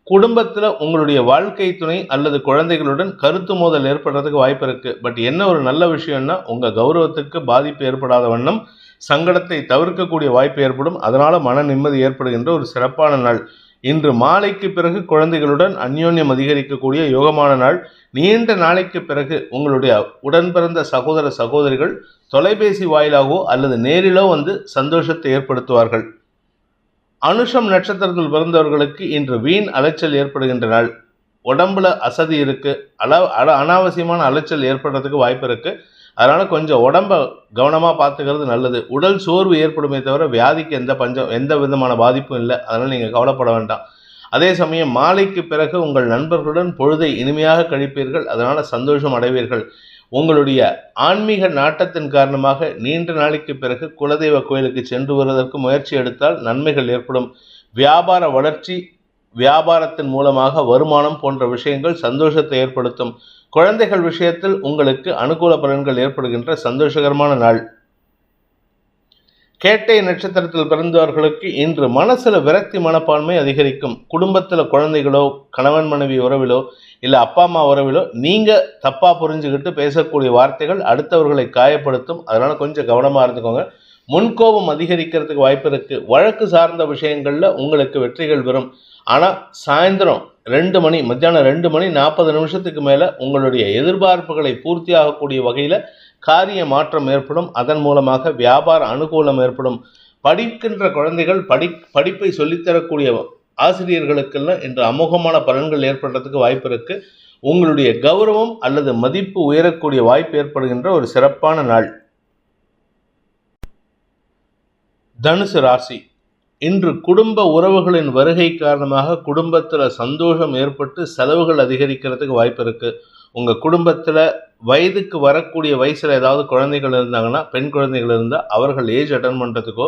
S1: குடும்பத்தில் உங்களுடைய வாழ்க்கை துணை அல்லது குழந்தைகளுடன் கருத்து மோதல் ஏற்படுறதுக்கு வாய்ப்பு இருக்கு. பட் என்ன ஒரு நல்ல விஷயம்னா, உங்கள் கௌரவத்துக்கு பாதிப்பு ஏற்படாத வண்ணம் சங்கடத்தை தவிர்க்கக்கூடிய வாய்ப்பு ஏற்படும். அதனால மன நிம்மதி ஏற்படுகின்ற ஒரு சிறப்பான நாள். இன்று மாலைக்கு பிறகு குழந்தைகளுடன் அந்யோன்யம் அதிகரிக்கக்கூடிய யோகமான நாள். நீண்ட நாளைக்கு பிறகு உங்களுடைய உடன் பிறந்த சகோதர சகோதரிகள் தொலைபேசி வாயிலாகவோ அல்லது நேரிலோ வந்து சந்தோஷத்தை ஏற்படுத்துவார்கள். அனுஷம் நட்சத்திரத்தில் பிறந்தவர்களுக்கு இன்று வீண் அலைச்சல் ஏற்படுகின்ற நாள். உடம்புல அசதி இருக்கு, அனாவசியமான அலைச்சல் ஏற்படுறதுக்கு வாய்ப்பு இருக்கு. அதனால கொஞ்சம் உடம்ப கவனமா பார்த்துக்கிறது நல்லது. உடல் சோர்வு ஏற்படுமே தவிர வியாதிக்கு எந்த விதமான பாதிப்பும் இல்லை. அதனால நீங்க கவலைப்பட வேண்டாம். அதே சமயம் மாலைக்கு பிறகு உங்கள் நண்பர்களுடன் பொழுதை இனிமையாக கழிப்பீர்கள். அதனால சந்தோஷம் அடைவீர்கள். உங்களுடைய ஆன்மீக நாட்டத்தின் காரணமாக நீண்ட நாளைக்கு பிறகு குலதெய்வ கோயிலுக்கு சென்று வருவதற்கு முயற்சி எடுத்தால் நன்மைகள் ஏற்படும். வியாபார வளர்ச்சி, வியாபாரத்தின் மூலமாக வருமானம் போன்ற விஷயங்கள் சந்தோஷத்தை ஏற்படுத்தும். குழந்தைகள் விஷயத்தில் உங்களுக்கு அனுகூல பலன்கள் ஏற்படுகின்ற சந்தோஷகரமான நாள். கேட்டை நட்சத்திரத்தில் பிறந்தவர்களுக்கு இன்று மனசுல விரக்தி மனப்பான்மை அதிகரிக்கும். குடும்பத்துல குழந்தைகளோ கணவன் மனைவி உறவிலோ இல்ல அப்பா அம்மா உறவிலோ நீங்க தப்பா புரிஞ்சுக்கிட்டு பேசக்கூடிய வார்த்தைகள் அடுத்தவர்களை காயப்படுத்தும். அதனால கொஞ்சம் கவனமா இருந்துக்கோங்க. முன்கோபம் அதிகரிக்கிறதுக்கு வாய்ப்பு இருக்கு. வழக்கு சார்ந்த விஷயங்கள்ல உங்களுக்கு வெற்றிகள் வரும். ஆனா சாயந்தரம் மத்தியானம் 2:40 மேல உங்களுடைய எதிர்பார்ப்புகளை பூர்த்தி ஆகக்கூடிய வகையில காரிய மாற்றம் ஏற்படும். அதன் மூலமாக வியாபார அனுகூலம் ஏற்படும். படிக்கின்ற குழந்தைகள் படிப்பை சொல்லித்தரக்கூடிய ஆசிரியர்களுக்கெல்லாம் இன்று அமோகமான பலன்கள் ஏற்படுறதுக்கு வாய்ப்பு இருக்கு. உங்களுடைய கௌரவம் அல்லது மதிப்பு உயரக்கூடிய வாய்ப்பு ஏற்படுகின்ற ஒரு சிறப்பான நாள். தனுசு ராசி. இன்று குடும்ப உறவுகளின் வருகை காரணமாக குடும்பத்தில் சந்தோஷம் ஏற்பட்டு செலவுகள் அதிகரிக்கிறதுக்கு வாய்ப்பு இருக்குது. உங்கள் குடும்பத்தில் வயதுக்கு வரக்கூடிய வயசில் ஏதாவது குழந்தைகள் இருந்தாங்கன்னா, பெண் குழந்தைகள் இருந்தால் அவர்கள் ஏஜ் அட்டன் பண்ணுறதுக்கோ,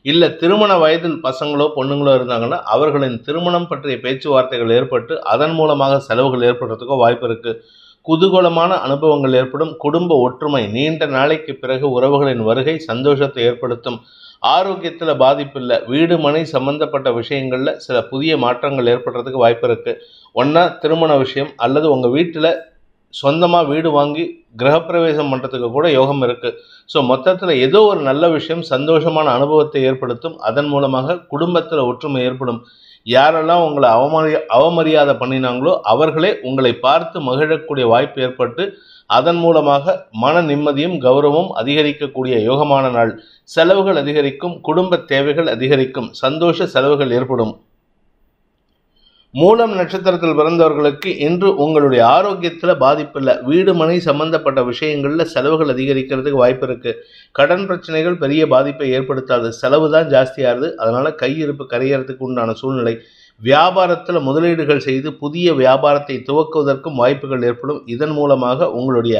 S1: இல்லை திருமண வயதில் பசங்களோ பொண்ணுங்களோ இருந்தாங்கன்னா அவர்களின் திருமணம் பற்றிய பேச்சுவார்த்தைகள் ஏற்பட்டு அதன் மூலமாக செலவுகள் ஏற்படுறதுக்கோ வாய்ப்பு இருக்குது. குதூகலமான அனுபவங்கள் ஏற்படும். குடும்ப ஒற்றுமை, நீண்ட நாளைக்கு பிறகு உறவுகளின் வருகை சந்தோஷத்தை ஏற்படுத்தும். ஆரோக்கியத்தில் பாதிப்பு இல்லை. வீடு மனை சம்பந்தப்பட்ட விஷயங்களில் சில புதிய மாற்றங்கள் ஏற்படுறதுக்கு வாய்ப்பு இருக்குது. ஒன்றா திருமண விஷயம் அல்லது உங்கள் வீட்டில் சொந்தமாக வீடு வாங்கி கிரகப்பிரவேசம் பண்ணுறதுக்கு கூட யோகம் இருக்குது. ஸோ மொத்தத்தில் ஏதோ ஒரு நல்ல விஷயம் சந்தோஷமான அனுபவத்தை ஏற்படுத்தும். அதன் மூலமாக குடும்பத்தில் ஒற்றுமை ஏற்படும். யாரெல்லாம் உங்களை அவமரியாதை பண்ணினாங்களோ அவர்களே உங்களை பார்த்து மகிழக்கூடிய வாய்ப்பு ஏற்பட்டு அதன் மூலமாக மன நிம்மதியும் கௌரவமும் அதிகரிக்கக்கூடிய யோகமான நாள். செலவுகள் அதிகரிக்கும். குடும்ப தேவைகள் அதிகரிக்கும். சந்தோஷ செலவுகள் ஏற்படும். மூலம் நட்சத்திரத்தில் பிறந்தவர்களுக்கு இன்று உங்களுடைய ஆரோக்கியத்தில் பாதிப்பில்லை. வீடு மனை சம்பந்தப்பட்ட விஷயங்களில் செலவுகள் அதிகரிக்கிறதுக்கு வாய்ப்பு இருக்குது. கடன் பிரச்சனைகள் பெரிய பாதிப்பை ஏற்படுத்தாது. செலவு தான் ஜாஸ்தியாகுது. அதனால் கையிருப்பு கரையிறதுக்கு உண்டான சூழ்நிலை. வியாபாரத்தில் முதலீடுகள் செய்து புதிய வியாபாரத்தை துவக்குவதற்கும் வாய்ப்புகள் ஏற்படும். இதன் மூலமாக உங்களுடைய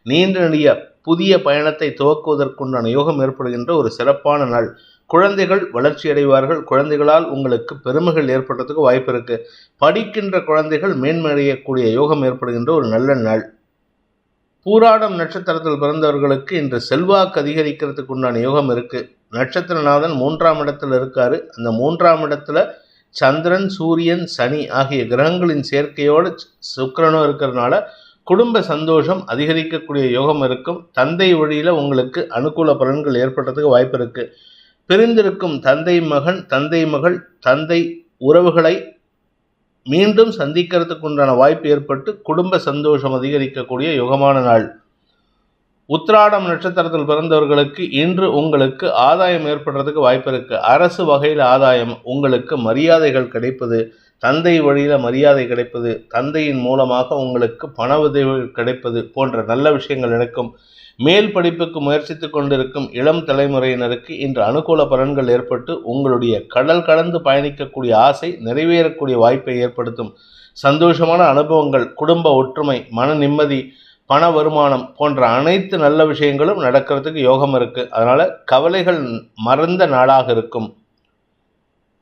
S1: நீண்ட நெடிய புதிய பயணத்தை துவக்குவதற்குண்டான யோகம் ஏற்படுகின்ற ஒரு சிறப்பான நாள். குழந்தைகள் வளர்ச்சி அடைவார்கள். குழந்தைகளால் உங்களுக்கு பெருமைகள் ஏற்படுறதுக்கு வாய்ப்பு இருக்குது. படிக்கின்ற குழந்தைகள் மேன்மையடையக்கூடிய யோகம் ஏற்படுகின்ற ஒரு நல்ல நாள். பூராடம் நட்சத்திரத்தில் பிறந்தவர்களுக்கு இன்று செல்வாக்கு அதிகரிக்கிறதுக்கு உண்டான யோகம் இருக்குது. நட்சத்திரநாதன் 3ஆம் இடத்துல இருக்காரு. அந்த 3ஆம் இடத்துல சந்திரன், சூரியன், சனி ஆகிய கிரகங்களின் சேர்க்கையோடு சுக்கிரனும் இருக்கிறதுனால குடும்ப சந்தோஷம் அதிகரிக்கக்கூடிய யோகம் இருக்கும். தந்தை வழியில் உங்களுக்கு அனுகூல பலன்கள் ஏற்படுறதுக்கு வாய்ப்பு இருக்குது. பிரிந்திருக்கும் தந்தை மகன், தந்தை மகள், தந்தை உறவுகளை மீண்டும் சந்திக்கிறதுக்கு உண்டான வாய்ப்பு ஏற்பட்டு குடும்ப சந்தோஷம் அதிகரிக்கக்கூடிய யோகமான நாள். உத்திராடம் நட்சத்திரத்தில் பிறந்தவர்களுக்கு இன்று உங்களுக்கு ஆதாயம் ஏற்படுறதுக்கு வாய்ப்பு இருக்குது. அரசு வகையில் ஆதாயம், உங்களுக்கு மரியாதைகள் கிடைப்பது, தந்தை வழியில் மரியாதை கிடைப்பது, தந்தையின் மூலமாக உங்களுக்கு பண உதவிகள் கிடைப்பது போன்ற நல்ல விஷயங்கள் நடக்கும். மேல் படிப்புக்கு முயற்சித்து கொண்டிருக்கும் இளம் தலைமுறையினருக்கு இன்று அனுகூல பலன்கள் ஏற்பட்டு உங்களுடைய கடல் கடந்து பயணிக்கக்கூடிய ஆசை நிறைவேறக்கூடிய வாய்ப்பை ஏற்படுத்தும். சந்தோஷமான அனுபவங்கள், குடும்ப ஒற்றுமை, மன நிம்மதி, பண வருமானம் போன்ற அனைத்து நல்ல விஷயங்களும் நடக்கிறதுக்கு யோகம் இருக்குது. அதனால் கவலைகள் மறந்த நாளாக இருக்கும்.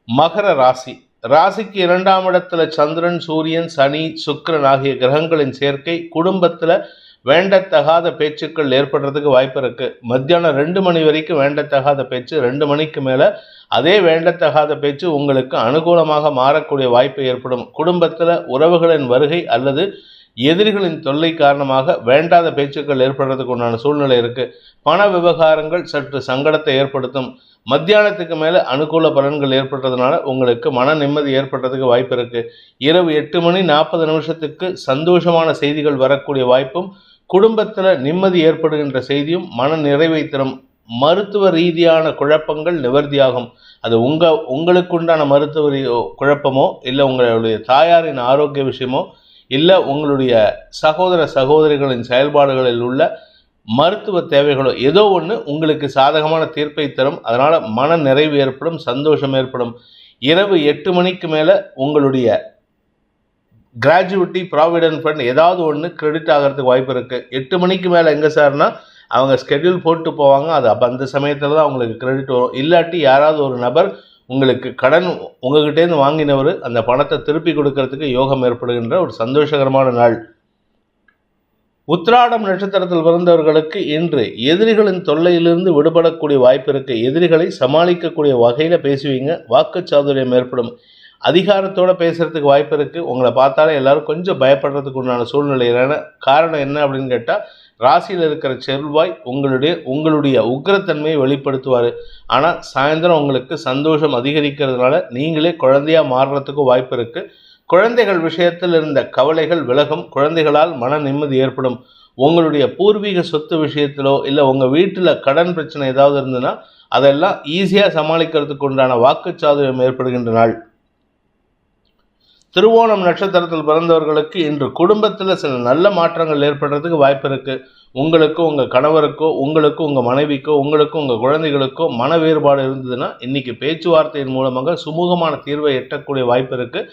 S1: மகர ராசி. ராசிக்கு 2ஆம் இடத்துல சந்திரன், சூரியன், சனி, சுக்கிரன் ஆகிய கிரகங்களின் சேர்க்கை குடும்பத்தில் வேண்டத்தகாத பேச்சுக்கள் ஏற்படுறதுக்கு வாய்ப்பு இருக்குது. மத்தியானம் 2 மணி வரைக்கும் வேண்டத்தகாத பேச்சு, 2 மணிக்கு மேலே அதே வேண்டத்தகாத பேச்சு உங்களுக்கு அனுகூலமாக மாறக்கூடிய வாய்ப்பு ஏற்படும். குடும்பத்தில் உறவுகளின் வருகை அல்லது எதிரிகளின் தொல்லை காரணமாக வேண்டாத பேச்சுக்கள் ஏற்படுறதுக்கு உண்டான சூழ்நிலை இருக்குது. பண விவகாரங்கள் சற்று சங்கடத்தை ஏற்படுத்தும். மத்தியானத்துக்கு மேலே அனுகூல பலன்கள் ஏற்பட்டதுனால உங்களுக்கு மன நிம்மதி ஏற்படுறதுக்கு வாய்ப்பு இருக்கு. இரவு 8:40 சந்தோஷமான செய்திகள் வரக்கூடிய வாய்ப்பும், குடும்பத்தில் நிம்மதி ஏற்படுகின்ற செய்தியும் மன நிறைவை தரும். மருத்துவ ரீதியான குழப்பங்கள் நிவர்த்தியாகும். அது உங்களுக்குண்டான மருத்துவ குழப்பமோ, இல்லை உங்களுடைய தாயாரின் ஆரோக்கிய விஷயமோ, இல்லை உங்களுடைய சகோதர சகோதரிகளின் செயல்பாடுகளில் உள்ள மருத்துவ தேவைகளோ, ஏதோ ஒன்று உங்களுக்கு சாதகமான தீர்ப்பை தரும். அதனால் மன நிறைவு ஏற்படும், சந்தோஷம் ஏற்படும். இரவு 8 மணிக்கு மேலே உங்களுடைய கிராஜுவிட்டி, ப்ராவிடென்ட் ஃபண்ட் ஏதாவது ஒன்று கிரெடிட் ஆகிறதுக்கு வாய்ப்பு இருக்குது. 8 மணிக்கு மேலே எங்கே சார்னா அவங்க ஸ்கெட்யூல் போட்டு போவாங்க. அது அப்போ அந்த சமயத்தில் தான் உங்களுக்கு கிரெடிட் வரும். இல்லாட்டி யாராவது ஒரு நபர் உங்களுக்கு கடன் உங்ககிட்டேருந்து வாங்கினவர் அந்த பணத்தை திருப்பி கொடுக்கறதுக்கு யோகம் ஏற்படுகின்ற ஒரு சந்தோஷகரமான நாள். உத்திராடம் நட்சத்திரத்தில் பிறந்தவர்களுக்கு இன்று எதிரிகளின் தொல்லையிலிருந்து விடுபடக்கூடிய வாய்ப்பு இருக்குது. எதிரிகளை சமாளிக்கக்கூடிய வகையில் பேசுவீங்க. வாக்குச்சாதுரியம் ஏற்படும். அதிகாரத்தோடு பேசுகிறதுக்கு வாய்ப்பு இருக்குது. உங்களை பார்த்தாலே எல்லாரும் கொஞ்சம் பயப்படுறதுக்கு உண்டான சூழ்நிலையிலான காரணம் என்ன அப்படின்னு கேட்டால், ராசியில் இருக்கிற செவ்வாய் உங்களுடைய உக்கிரத்தன்மையை வெளிப்படுத்துவார். ஆனால் சாயந்தரம் உங்களுக்கு சந்தோஷம் அதிகரிக்கிறதுனால நீங்களே குழந்தையாக மாறுறதுக்கு வாய்ப்பு இருக்குது. குழந்தைகள் விஷயத்தில் இருந்த கவலைகள் விலகும். குழந்தைகளால் மன நிம்மதி ஏற்படும். உங்களுடைய பூர்வீக சொத்து விஷயத்திலோ, இல்லை உங்கள் வீட்டில் கடன் பிரச்சனை ஏதாவது இருந்ததுன்னா அதெல்லாம் ஈஸியாக சமாளிக்கிறதுக்கு உண்டான வாக்குச்சாதுரியம் ஏற்படுகின்ற நாள். திருவோணம் நட்சத்திரத்தில் பிறந்தவர்களுக்கு இன்று குடும்பத்தில் சில நல்ல மாற்றங்கள் ஏற்படுறதுக்கு வாய்ப்பு இருக்குது. உங்களுக்கோ, உங்கள் கணவருக்கோ, உங்களுக்கோ, உங்கள் மனைவிக்கோ, உங்களுக்கோ, உங்கள் குழந்தைகளுக்கோ மன வேறுபாடு இருந்ததுன்னா இன்றைக்கி பேச்சுவார்த்தையின் மூலமாக சுமூகமான தீர்வை எட்டக்கூடிய வாய்ப்பு இருக்குது.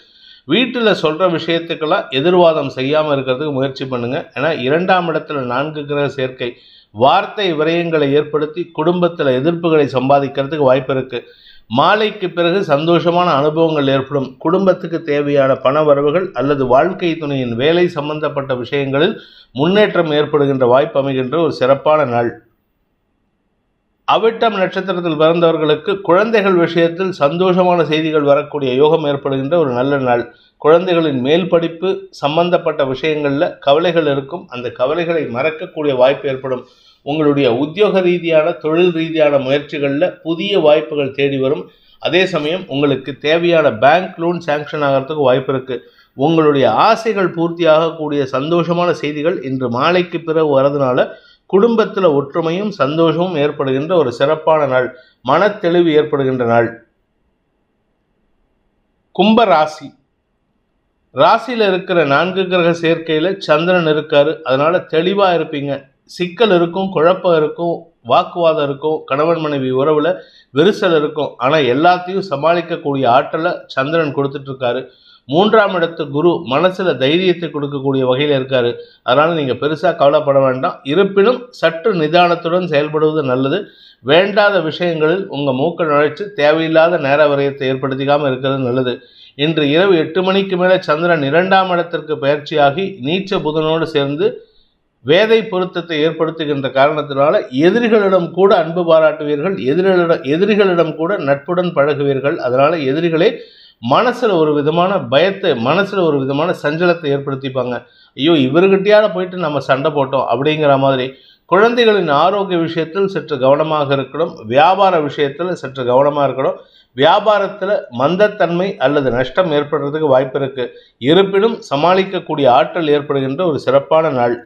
S1: வீட்டில் சொல்கிற விஷயத்துக்கெல்லாம் எதிர்வாதம் செய்யாமல் இருக்கிறதுக்கு முயற்சி பண்ணுங்கள். ஏன்னா 2ஆம் இடத்துல 4 கிரக சேர்க்கை வார்த்தை விரயங்களை ஏற்படுத்தி குடும்பத்தில் எதிர்ப்புகளை சம்பாதிக்கிறதுக்கு வாய்ப்பு இருக்குது. மாலைக்கு பிறகு சந்தோஷமான அனுபவங்கள் ஏற்படும். குடும்பத்துக்கு தேவையான பண வரவுகள் அல்லது வாழ்க்கை துணையின் வேலை சம்பந்தப்பட்ட விஷயங்களில் முன்னேற்றம் ஏற்படுகின்ற வாய்ப்பு அமைகின்ற ஒரு சிறப்பான நாள். அவிட்டம் நட்சத்திரத்தில் பிறந்தவர்களுக்கு குழந்தைகள் விஷயத்தில் சந்தோஷமான செய்திகள் வரக்கூடிய யோகம் ஏற்படுகின்ற ஒரு நல்ல நாள். குழந்தைகளின் மேல் படிப்பு சம்பந்தப்பட்ட விஷயங்களில் கவலைகள் இருக்கும். அந்த கவலைகளை மறக்கக்கூடிய வாய்ப்பு ஏற்படும். உங்களுடைய உத்தியோக ரீதியான, தொழில் ரீதியான முயற்சிகளில் புதிய வாய்ப்புகள் தேடி வரும். அதே சமயம் உங்களுக்கு தேவையான பேங்க் லோன் சாங்ஷன் ஆகிறதுக்கு வாய்ப்பு இருக்குது. உங்களுடைய ஆசைகள் பூர்த்தியாகக்கூடிய சந்தோஷமான செய்திகள் இன்று மாலைக்கு பிறகு வரதுனால குடும்பத்தில் ஒற்றுமையும் சந்தோஷமும் ஏற்படுகின்ற ஒரு சிறப்பான நாள். மனத்தெளிவு ஏற்படுகின்ற நாள். கும்ப ராசி. ராசியில் இருக்கிற 4 கிரக சேர்க்கையில் சந்திரன் இருக்காரு. அதனால தெளிவாக இருப்பீங்க. சிக்கல் இருக்கும், குழப்பம் இருக்கும், வாக்குவாதம் இருக்கும், கணவன் மனைவி உறவில் விரிசல் இருக்கும். ஆனால் எல்லாத்தையும் சமாளிக்கக்கூடிய ஆற்றலை சந்திரன் கொடுத்துட்ருக்காரு. 3ஆம் இடத்து குரு மனசில் தைரியத்தை கொடுக்கக்கூடிய வகையில் இருக்கார். அதனால் நீங்கள் பெருசாக கவலைப்பட வேண்டாம். இருப்பினும் சற்று நிதானத்துடன் செயல்படுவது நல்லது. வேண்டாத விஷயங்களில் உங்கள் மூக்க நுழைச்சு தேவையில்லாத நேர விரயத்தை ஏற்படுத்திக்காமல் இருக்கிறது நல்லது. இன்று இரவு 8 மணிக்கு மேலே சந்திரன் 2ஆம் இடத்திற்கு பயிற்சியாகி நீச்ச புதனோடு சேர்ந்து வேதை பொருத்தத்தை ஏற்படுத்துகின்ற காரணத்தினால எதிரிகளிடம் கூட அன்பு பாராட்டுவீர்கள். எதிரிகளிடம் கூட நட்புடன் பழகுவீர்கள். அதனால் எதிரிகளே மனசில் ஒரு விதமான பயத்தை, மனசில் ஒரு விதமான சஞ்சலத்தை ஏற்படுத்திப்பாங்க. ஐயோ, இவர்கிட்டயால போயிட்டு நம்ம சண்டை போட்டோம் அப்படிங்கிற மாதிரி. குழந்தைகளின் ஆரோக்கிய விஷயத்தில் சற்று கவனமாக இருக்கணும். வியாபார விஷயத்தில் சற்று கவனமாக இருக்கணும். வியாபாரத்தில் மந்தத்தன்மை அல்லது நஷ்டம் ஏற்படுறதுக்கு வாய்ப்பு இருக்குது. இருப்பினும் சமாளிக்கக்கூடிய ஆற்றல் ஏற்படுகின்ற ஒரு சிறப்பான நாள்.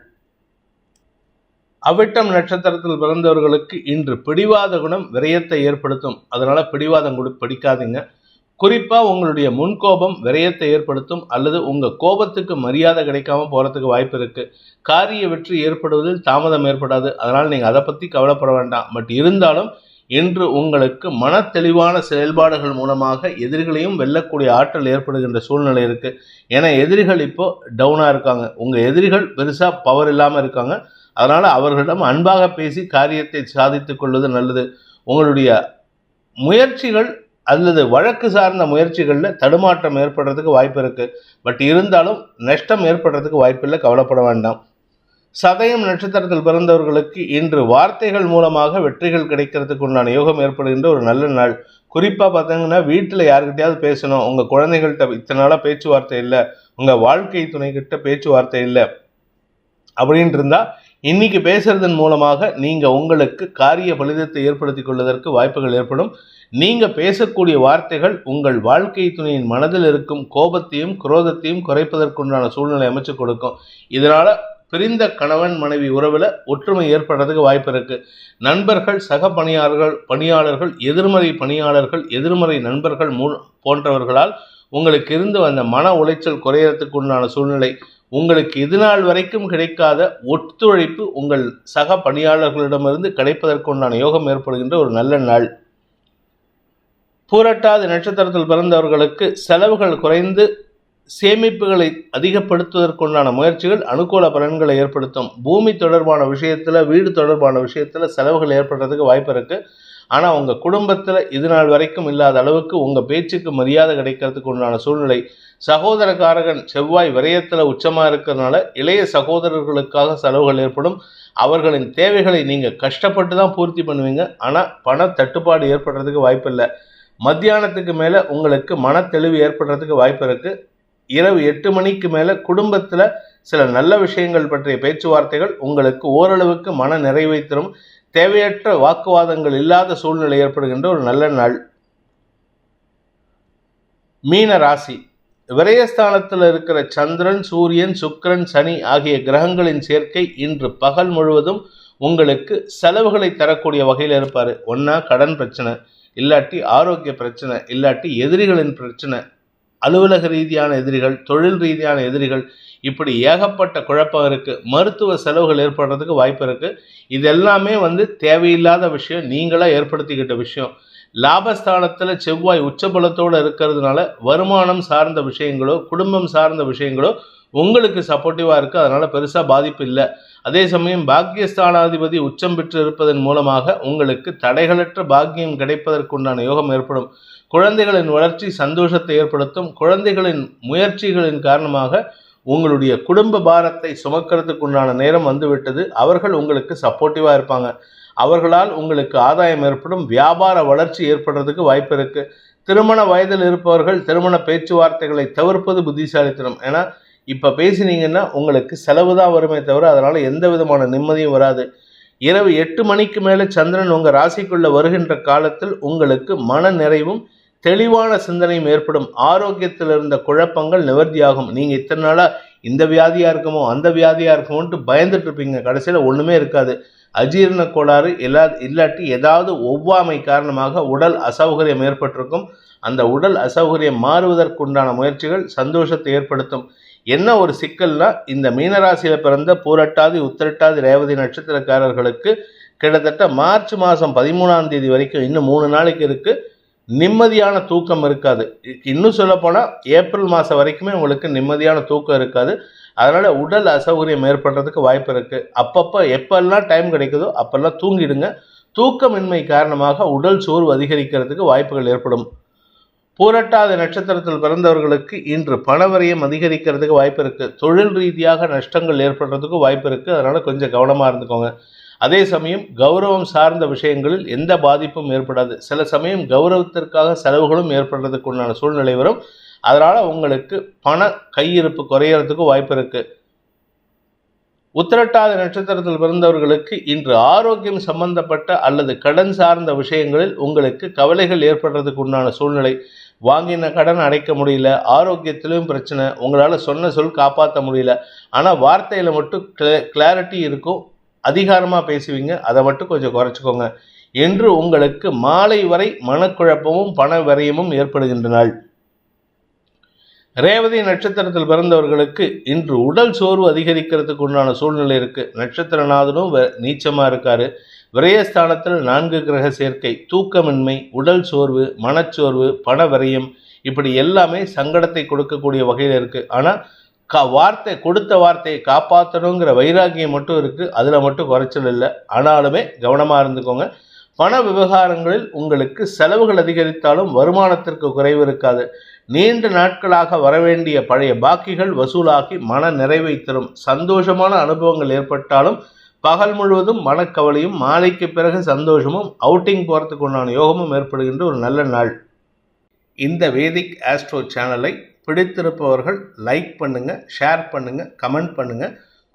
S1: அவிட்டம் நட்சத்திரத்தில் பிறந்தவர்களுக்கு இன்று பிடிவாத குணம் விரயத்தை ஏற்படுத்தும். அதனால் பிடிவாதம் பிடிக்காதீங்க. குறிப்பாக உங்களுடைய முன்கோபம் விரயத்தை ஏற்படுத்தும் அல்லது உங்கள் கோபத்துக்கு மரியாதை கிடைக்காம போகிறதுக்கு வாய்ப்பு இருக்குது. காரிய வெற்றி ஏற்படுவதில் தாமதம் ஏற்படாது. அதனால் நீங்கள் அதை பற்றி கவலைப்பட வேண்டாம். பட் இருந்தாலும் இன்று உங்களுக்கு மன தெளிவான செயல்பாடுகள் மூலமாக எதிரிகளையும் வெல்லக்கூடிய ஆற்றல் ஏற்படுகின்ற சூழ்நிலை இருக்குது. ஏன்னா எதிரிகள் இப்போது டவுனாக இருக்காங்க. உங்கள் எதிரிகள் பெருசாக பவர் இல்லாமல் இருக்காங்க. அதனால் அவர்களிடம் அன்பாக பேசி காரியத்தை சாதித்து கொள்வது நல்லது. உங்களுடைய முயற்சிகள் அல்லது வழக்கு சார்ந்த முயற்சிகளில் தடுமாற்றம் ஏற்படுறதுக்கு வாய்ப்பு இருக்குது. பட் இருந்தாலும் நஷ்டம் ஏற்படுறதுக்கு வாய்ப்பில்லை, கவலைப்பட வேண்டாம். சதயம் நட்சத்திரத்தில் பிறந்தவர்களுக்கு இன்று வார்த்தைகள் மூலமாக வெற்றிகள் கிடைக்கிறதுக்கு உண்டான யோகம் ஏற்படுகின்ற ஒரு நல்ல நாள். குறிப்பாக பார்த்தீங்கன்னா வீட்டில் யாருக்கிட்டையாவது பேசணும், உங்கள் குழந்தைகள்கிட்ட இத்தனை நாளாக பேச்சுவார்த்தை இல்லை, உங்கள் வாழ்க்கை துணைக்கிட்ட பேச்சுவார்த்தை இல்லை அப்படின்ட்டு இருந்தால் இன்னைக்கு பேசுறதன் மூலமாக நீங்க உங்களுக்கு காரிய பலிதத்தை ஏற்படுத்திக் கொள்வதற்கு வாய்ப்புகள் ஏற்படும். நீங்க பேசக்கூடிய வார்த்தைகள் உங்கள் வாழ்க்கை துணையின் மனதில் இருக்கும் கோபத்தையும் குரோதத்தையும் குறைப்பதற்குண்டான சூழ்நிலை அமைச்சு கொடுக்கும். இதனால பிரிந்த கணவன் மனைவி உறவுல ஒற்றுமை ஏற்படுறதுக்கு வாய்ப்பு இருக்கு. நண்பர்கள், சக பணியாளர்கள், எதிர்மறை பணியாளர்கள், எதிர்மறை நண்பர்கள் போன்றவர்களால் உங்களுக்கு இருந்து வந்த மன உளைச்சல் குறையறதுக்கு உண்டான சூழ்நிலை, உங்களுக்கு இதுநாள் வரைக்கும் கிடைக்காத ஒத்துழைப்பு உங்கள் சக பணியாளர்களிடமிருந்து கிடைப்பதற்குண்டான யோகம் ஏற்படுகின்ற ஒரு நல்ல நாள். பூரட்டாதி நட்சத்திரத்தில் பிறந்தவர்களுக்கு செலவுகள் குறைந்து சேமிப்புகளை அதிகப்படுத்துவதற்குண்டான முயற்சிகள் அனுகூல பலன்களை ஏற்படுத்தும். பூமி தொடர்பான விஷயத்துல, வீடு தொடர்பான விஷயத்துல செலவுகள் ஏற்படுறதுக்கு வாய்ப்பு இருக்கு. ஆனா உங்க குடும்பத்துல இது நாள் வரைக்கும் இல்லாத அளவுக்கு உங்க பேச்சுக்கு மரியாதை கிடைக்கிறதுக்கு உண்டான சூழ்நிலை. சகோதரக்காரகன் செவ்வாய் விரயத்துல உச்சமா இருக்கிறதுனால இளைய சகோதரர்களுக்காக செலவுகள் ஏற்படும். அவர்களின் தேவைகளை நீங்க கஷ்டப்பட்டு தான் பூர்த்தி பண்ணுவீங்க. ஆனா பண தட்டுப்பாடு ஏற்படுறதுக்கு வாய்ப்பு இல்லை. மத்தியானத்துக்கு மேல உங்களுக்கு மன தெளிவு ஏற்படுறதுக்கு வாய்ப்பு இருக்கு. இரவு 8 மணிக்கு மேல குடும்பத்துல சில நல்ல விஷயங்கள் பற்றிய பேச்சுவார்த்தைகள் உங்களுக்கு ஓரளவுக்கு மன நிறைவை தரும். தேவையற்ற வாக்குவாதங்கள் இல்லாத சூழ்நிலை ஏற்படுகின்ற ஒரு நல்ல நாள். மீன ராசி. விரயஸ்தானத்தில் இருக்கிற சந்திரன், சூரியன், சுக்கிரன், சனி ஆகிய கிரகங்களின் சேர்க்கை இன்று பகல் முழுவதும் உங்களுக்கு செலவுகளை தரக்கூடிய வகையில் இருப்பாரு. ஒன்னா கடன் பிரச்சனை, இல்லாட்டி ஆரோக்கிய பிரச்சனை, இல்லாட்டி எதிரிகளின் பிரச்சனை, அலுவலக ரீதியான எதிரிகள், தொழில் ரீதியான எதிரிகள், இப்படி ஏகப்பட்ட குழப்பம் இருக்கு. மருத்துவ செலவுகள் ஏற்படுறதுக்கு வாய்ப்பு இருக்கு. இது எல்லாமே தேவையில்லாத விஷயம், நீங்களா ஏற்படுத்திக்கிட்ட விஷயம். லாபஸ்தானத்துல செவ்வாய் உச்சபலத்தோடு இருக்கிறதுனால வருமானம் சார்ந்த விஷயங்களோ குடும்பம் சார்ந்த விஷயங்களோ உங்களுக்கு சப்போர்ட்டிவா இருக்கு. அதனால பெருசா பாதிப்பு இல்லை. அதே சமயம் பாக்கியஸ்தானாதிபதி உச்சம் பெற்று இருப்பதன் மூலமாக உங்களுக்கு தடைகளற்ற பாக்கியம் கிடைப்பதற்குண்டான யோகம் ஏற்படும். குழந்தைகளின் வளர்ச்சி சந்தோஷத்தை ஏற்படுத்தும். குழந்தைகளின் முயற்சிகளின் காரணமாக உங்களுடைய குடும்ப பாரத்தை சுமக்கிறதுக்கு உண்டான நேரம் வந்துவிட்டது. அவர்கள் உங்களுக்கு சப்போர்ட்டிவா இருப்பாங்க. அவர்களால் உங்களுக்கு ஆதாயம் ஏற்படும். வியாபார வளர்ச்சி ஏற்படுறதுக்கு வாய்ப்பு இருக்கு. திருமண வயதில் இருப்பவர்கள் திருமண பேச்சுவார்த்தைகளை தவிர்ப்பது புத்திசாலித்தனம். ஏன்னா இப்ப பேசினீங்கன்னா உங்களுக்கு செலவு தான் வருமே தவிர அதனால எந்த விதமான நிம்மதியும் வராது. இரவு 8 மணிக்கு மேலே சந்திரன் உங்க ராசிக்குள்ள வருகின்ற காலத்தில் உங்களுக்கு மன நிறைவும் தெளிவான சிந்தனையும் ஏற்படும். ஆரோக்கியத்தில் இருந்த குழப்பங்கள் நிவர்த்தியாகும். நீங்க இத்தனை நாளா இந்த வியாதியா இருக்குமோ அந்த வியாதியா இருக்குமோன்ட்டு பயந்துட்டு இருப்பீங்க. கடைசியில ஒண்ணுமே இருக்காது. அஜீரண கோளாறு இல்லாட்டி ஏதாவது ஒவ்வாமை காரணமாக உடல் அசௌகரியம் ஏற்பட்டிருக்கும். அந்த உடல் அசௌகரியம் மாறுவதற்குண்டான முயற்சிகள் சந்தோஷத்தை ஏற்படுத்தும். என்ன ஒரு சிக்கல்னா, இந்த மீனராசியில பிறந்த பூரட்டாதி, உத்திரட்டாதி, ரேவதி நட்சத்திரக்காரர்களுக்கு கிட்டத்தட்ட மார்ச் மாதம் 13ஆம் தேதி வரைக்கும் இன்னும் 3 நாளைக்கு இருக்கு, நிம்மதியான தூக்கம் இருக்காது. இன்னும் சொல்ல போனா ஏப்ரல் மாதம் வரைக்குமே உங்களுக்கு நிம்மதியான தூக்கம் இருக்காது. அதனால உடல் அசௌகரியம் ஏற்படுறதுக்கு வாய்ப்பு இருக்கு. அப்பப்போ எப்பெல்லாம் டைம் கிடைக்குதோ அப்பெல்லாம் தூங்கிடுங்க. தூக்கமின்மை காரணமாக உடல் சோர்வு அதிகரிக்கிறதுக்கு வாய்ப்புகள் ஏற்படும். பூரட்டாதி நட்சத்திரத்தில் பிறந்தவர்களுக்கு இன்று பணவரையும் அதிகரிக்கிறதுக்கு வாய்ப்பு இருக்கு. தொழில் ரீதியாக நஷ்டங்கள் ஏற்படுறதுக்கு வாய்ப்பு இருக்கு. அதனால கொஞ்சம் கவனமா இருந்துக்கோங்க. அதே சமயம் கௌரவம் சார்ந்த விஷயங்களில் எந்த பாதிப்பும் ஏற்படாது. சில சமயம் கௌரவத்திற்காக செலவுகளும் ஏற்படுறதுக்கு உண்டான சூழ்நிலை வரும். அதனால உங்களுக்கு பண கையிருப்பு குறையறதுக்கு வாய்ப்பு இருக்கு. உத்திரட்டாதி நட்சத்திரத்தில் பிறந்தவர்களுக்கு இன்று ஆரோக்கியம் சம்பந்தப்பட்ட அல்லது கடன் சார்ந்த விஷயங்களில் உங்களுக்கு கவலைகள் ஏற்படுறதுக்கு உண்டான சூழ்நிலை. வாங்கின கடன் அடைக்க முடியல, ஆரோக்கியத்திலும் பிரச்சனை, உங்களால் சொன்ன சொல் காப்பாற்ற முடியல. ஆனால் வார்த்தையில் மட்டும் கிளாரிட்டி இருக்கும், அதிகாரமாக பேசுவீங்க. அதை மட்டும் கொஞ்சம் குறைச்சிக்கோங்க. என்று உங்களுக்கு மாலை வரை மனக்குழப்பமும் பண விரயமும் ஏற்படுகின்ற நாள். ரேவதி நட்சத்திரத்தில் பிறந்தவர்களுக்கு இன்று உடல் சோர்வு அதிகரிக்கிறதுக்கு உண்டான சூழ்நிலை இருக்கு. நட்சத்திரநாதனும் நீச்சமா இருக்காரு. விரயஸ்தானத்தில் 4 கிரக சேர்க்கை, தூக்கமின்மை, உடல் சோர்வு, மனச்சோர்வு, பண விரயம், இப்படி எல்லாமே சங்கடத்தை கொடுக்கக்கூடிய வகையில் இருக்கு. ஆனா கொடுத்த வார்த்தையை காப்பாற்றணுங்கிற வைராகியம் மட்டும் இருக்கு. அதுல மட்டும் குறைச்சல் இல்லை. ஆனாலுமே கவனமா இருந்துக்கோங்க. பண விவகாரங்களில் உங்களுக்கு செலவுகள் அதிகரித்தாலும் வருமானத்திற்கு குறைவு இருக்காது. நீண்ட நாட்களாக வரவேண்டிய பழைய பாக்கிகள் வசூலாகி மன நிறைவை தரும். சந்தோஷமான அனுபவங்கள் ஏற்பட்டாலும் பகல் முழுவதும் மனக்கவலையும், மாலைக்கு பிறகு சந்தோஷமும், அவுட்டிங் போகிறதுக்கு உண்டான யோகமும் ஏற்படுகின்ற ஒரு நல்ல நாள். இந்த வேதிக் ஆஸ்ட்ரோ சேனலை பிடித்திருப்பவர்கள் லைக் பண்ணுங்க, ஷேர் பண்ணுங்க, கமெண்ட் பண்ணுங்க.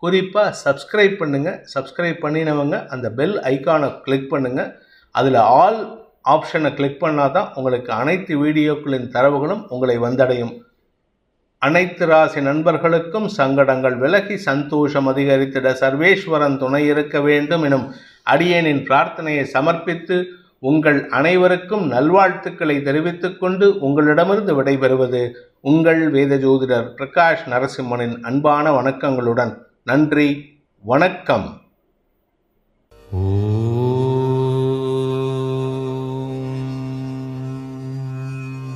S1: குறிப்பாக சப்ஸ்கிரைப் பண்ணுங்கள். சப்ஸ்கிரைப் பண்ணினவங்க அந்த பெல் ஐக்கானை கிளிக் பண்ணுங்கள். அதில் ஆல் ஆப்ஷனை கிளிக் பண்ணால் தான் உங்களுக்கு அனைத்து வீடியோக்களின் தரவுகளும் உங்களை வந்தடையும். அனைத்து ராசி நண்பர்களுக்கும் சங்கடங்கள் விலகி சந்தோஷம் அதிகரித்திட சர்வேஸ்வரன் துணை இருக்க வேண்டும் எனும் அடியேனின் பிரார்த்தனையை சமர்ப்பித்து உங்கள் அனைவருக்கும் நல்வாழ்த்துக்களை தெரிவித்துக் கொண்டு உங்களிடமிருந்து விடைபெறுவது உங்கள் வேத ஜோதிடர் பிரகாஷ் நரசிம்மனின் அன்பான வணக்கங்களுடன். நன்றி, வணக்கம்.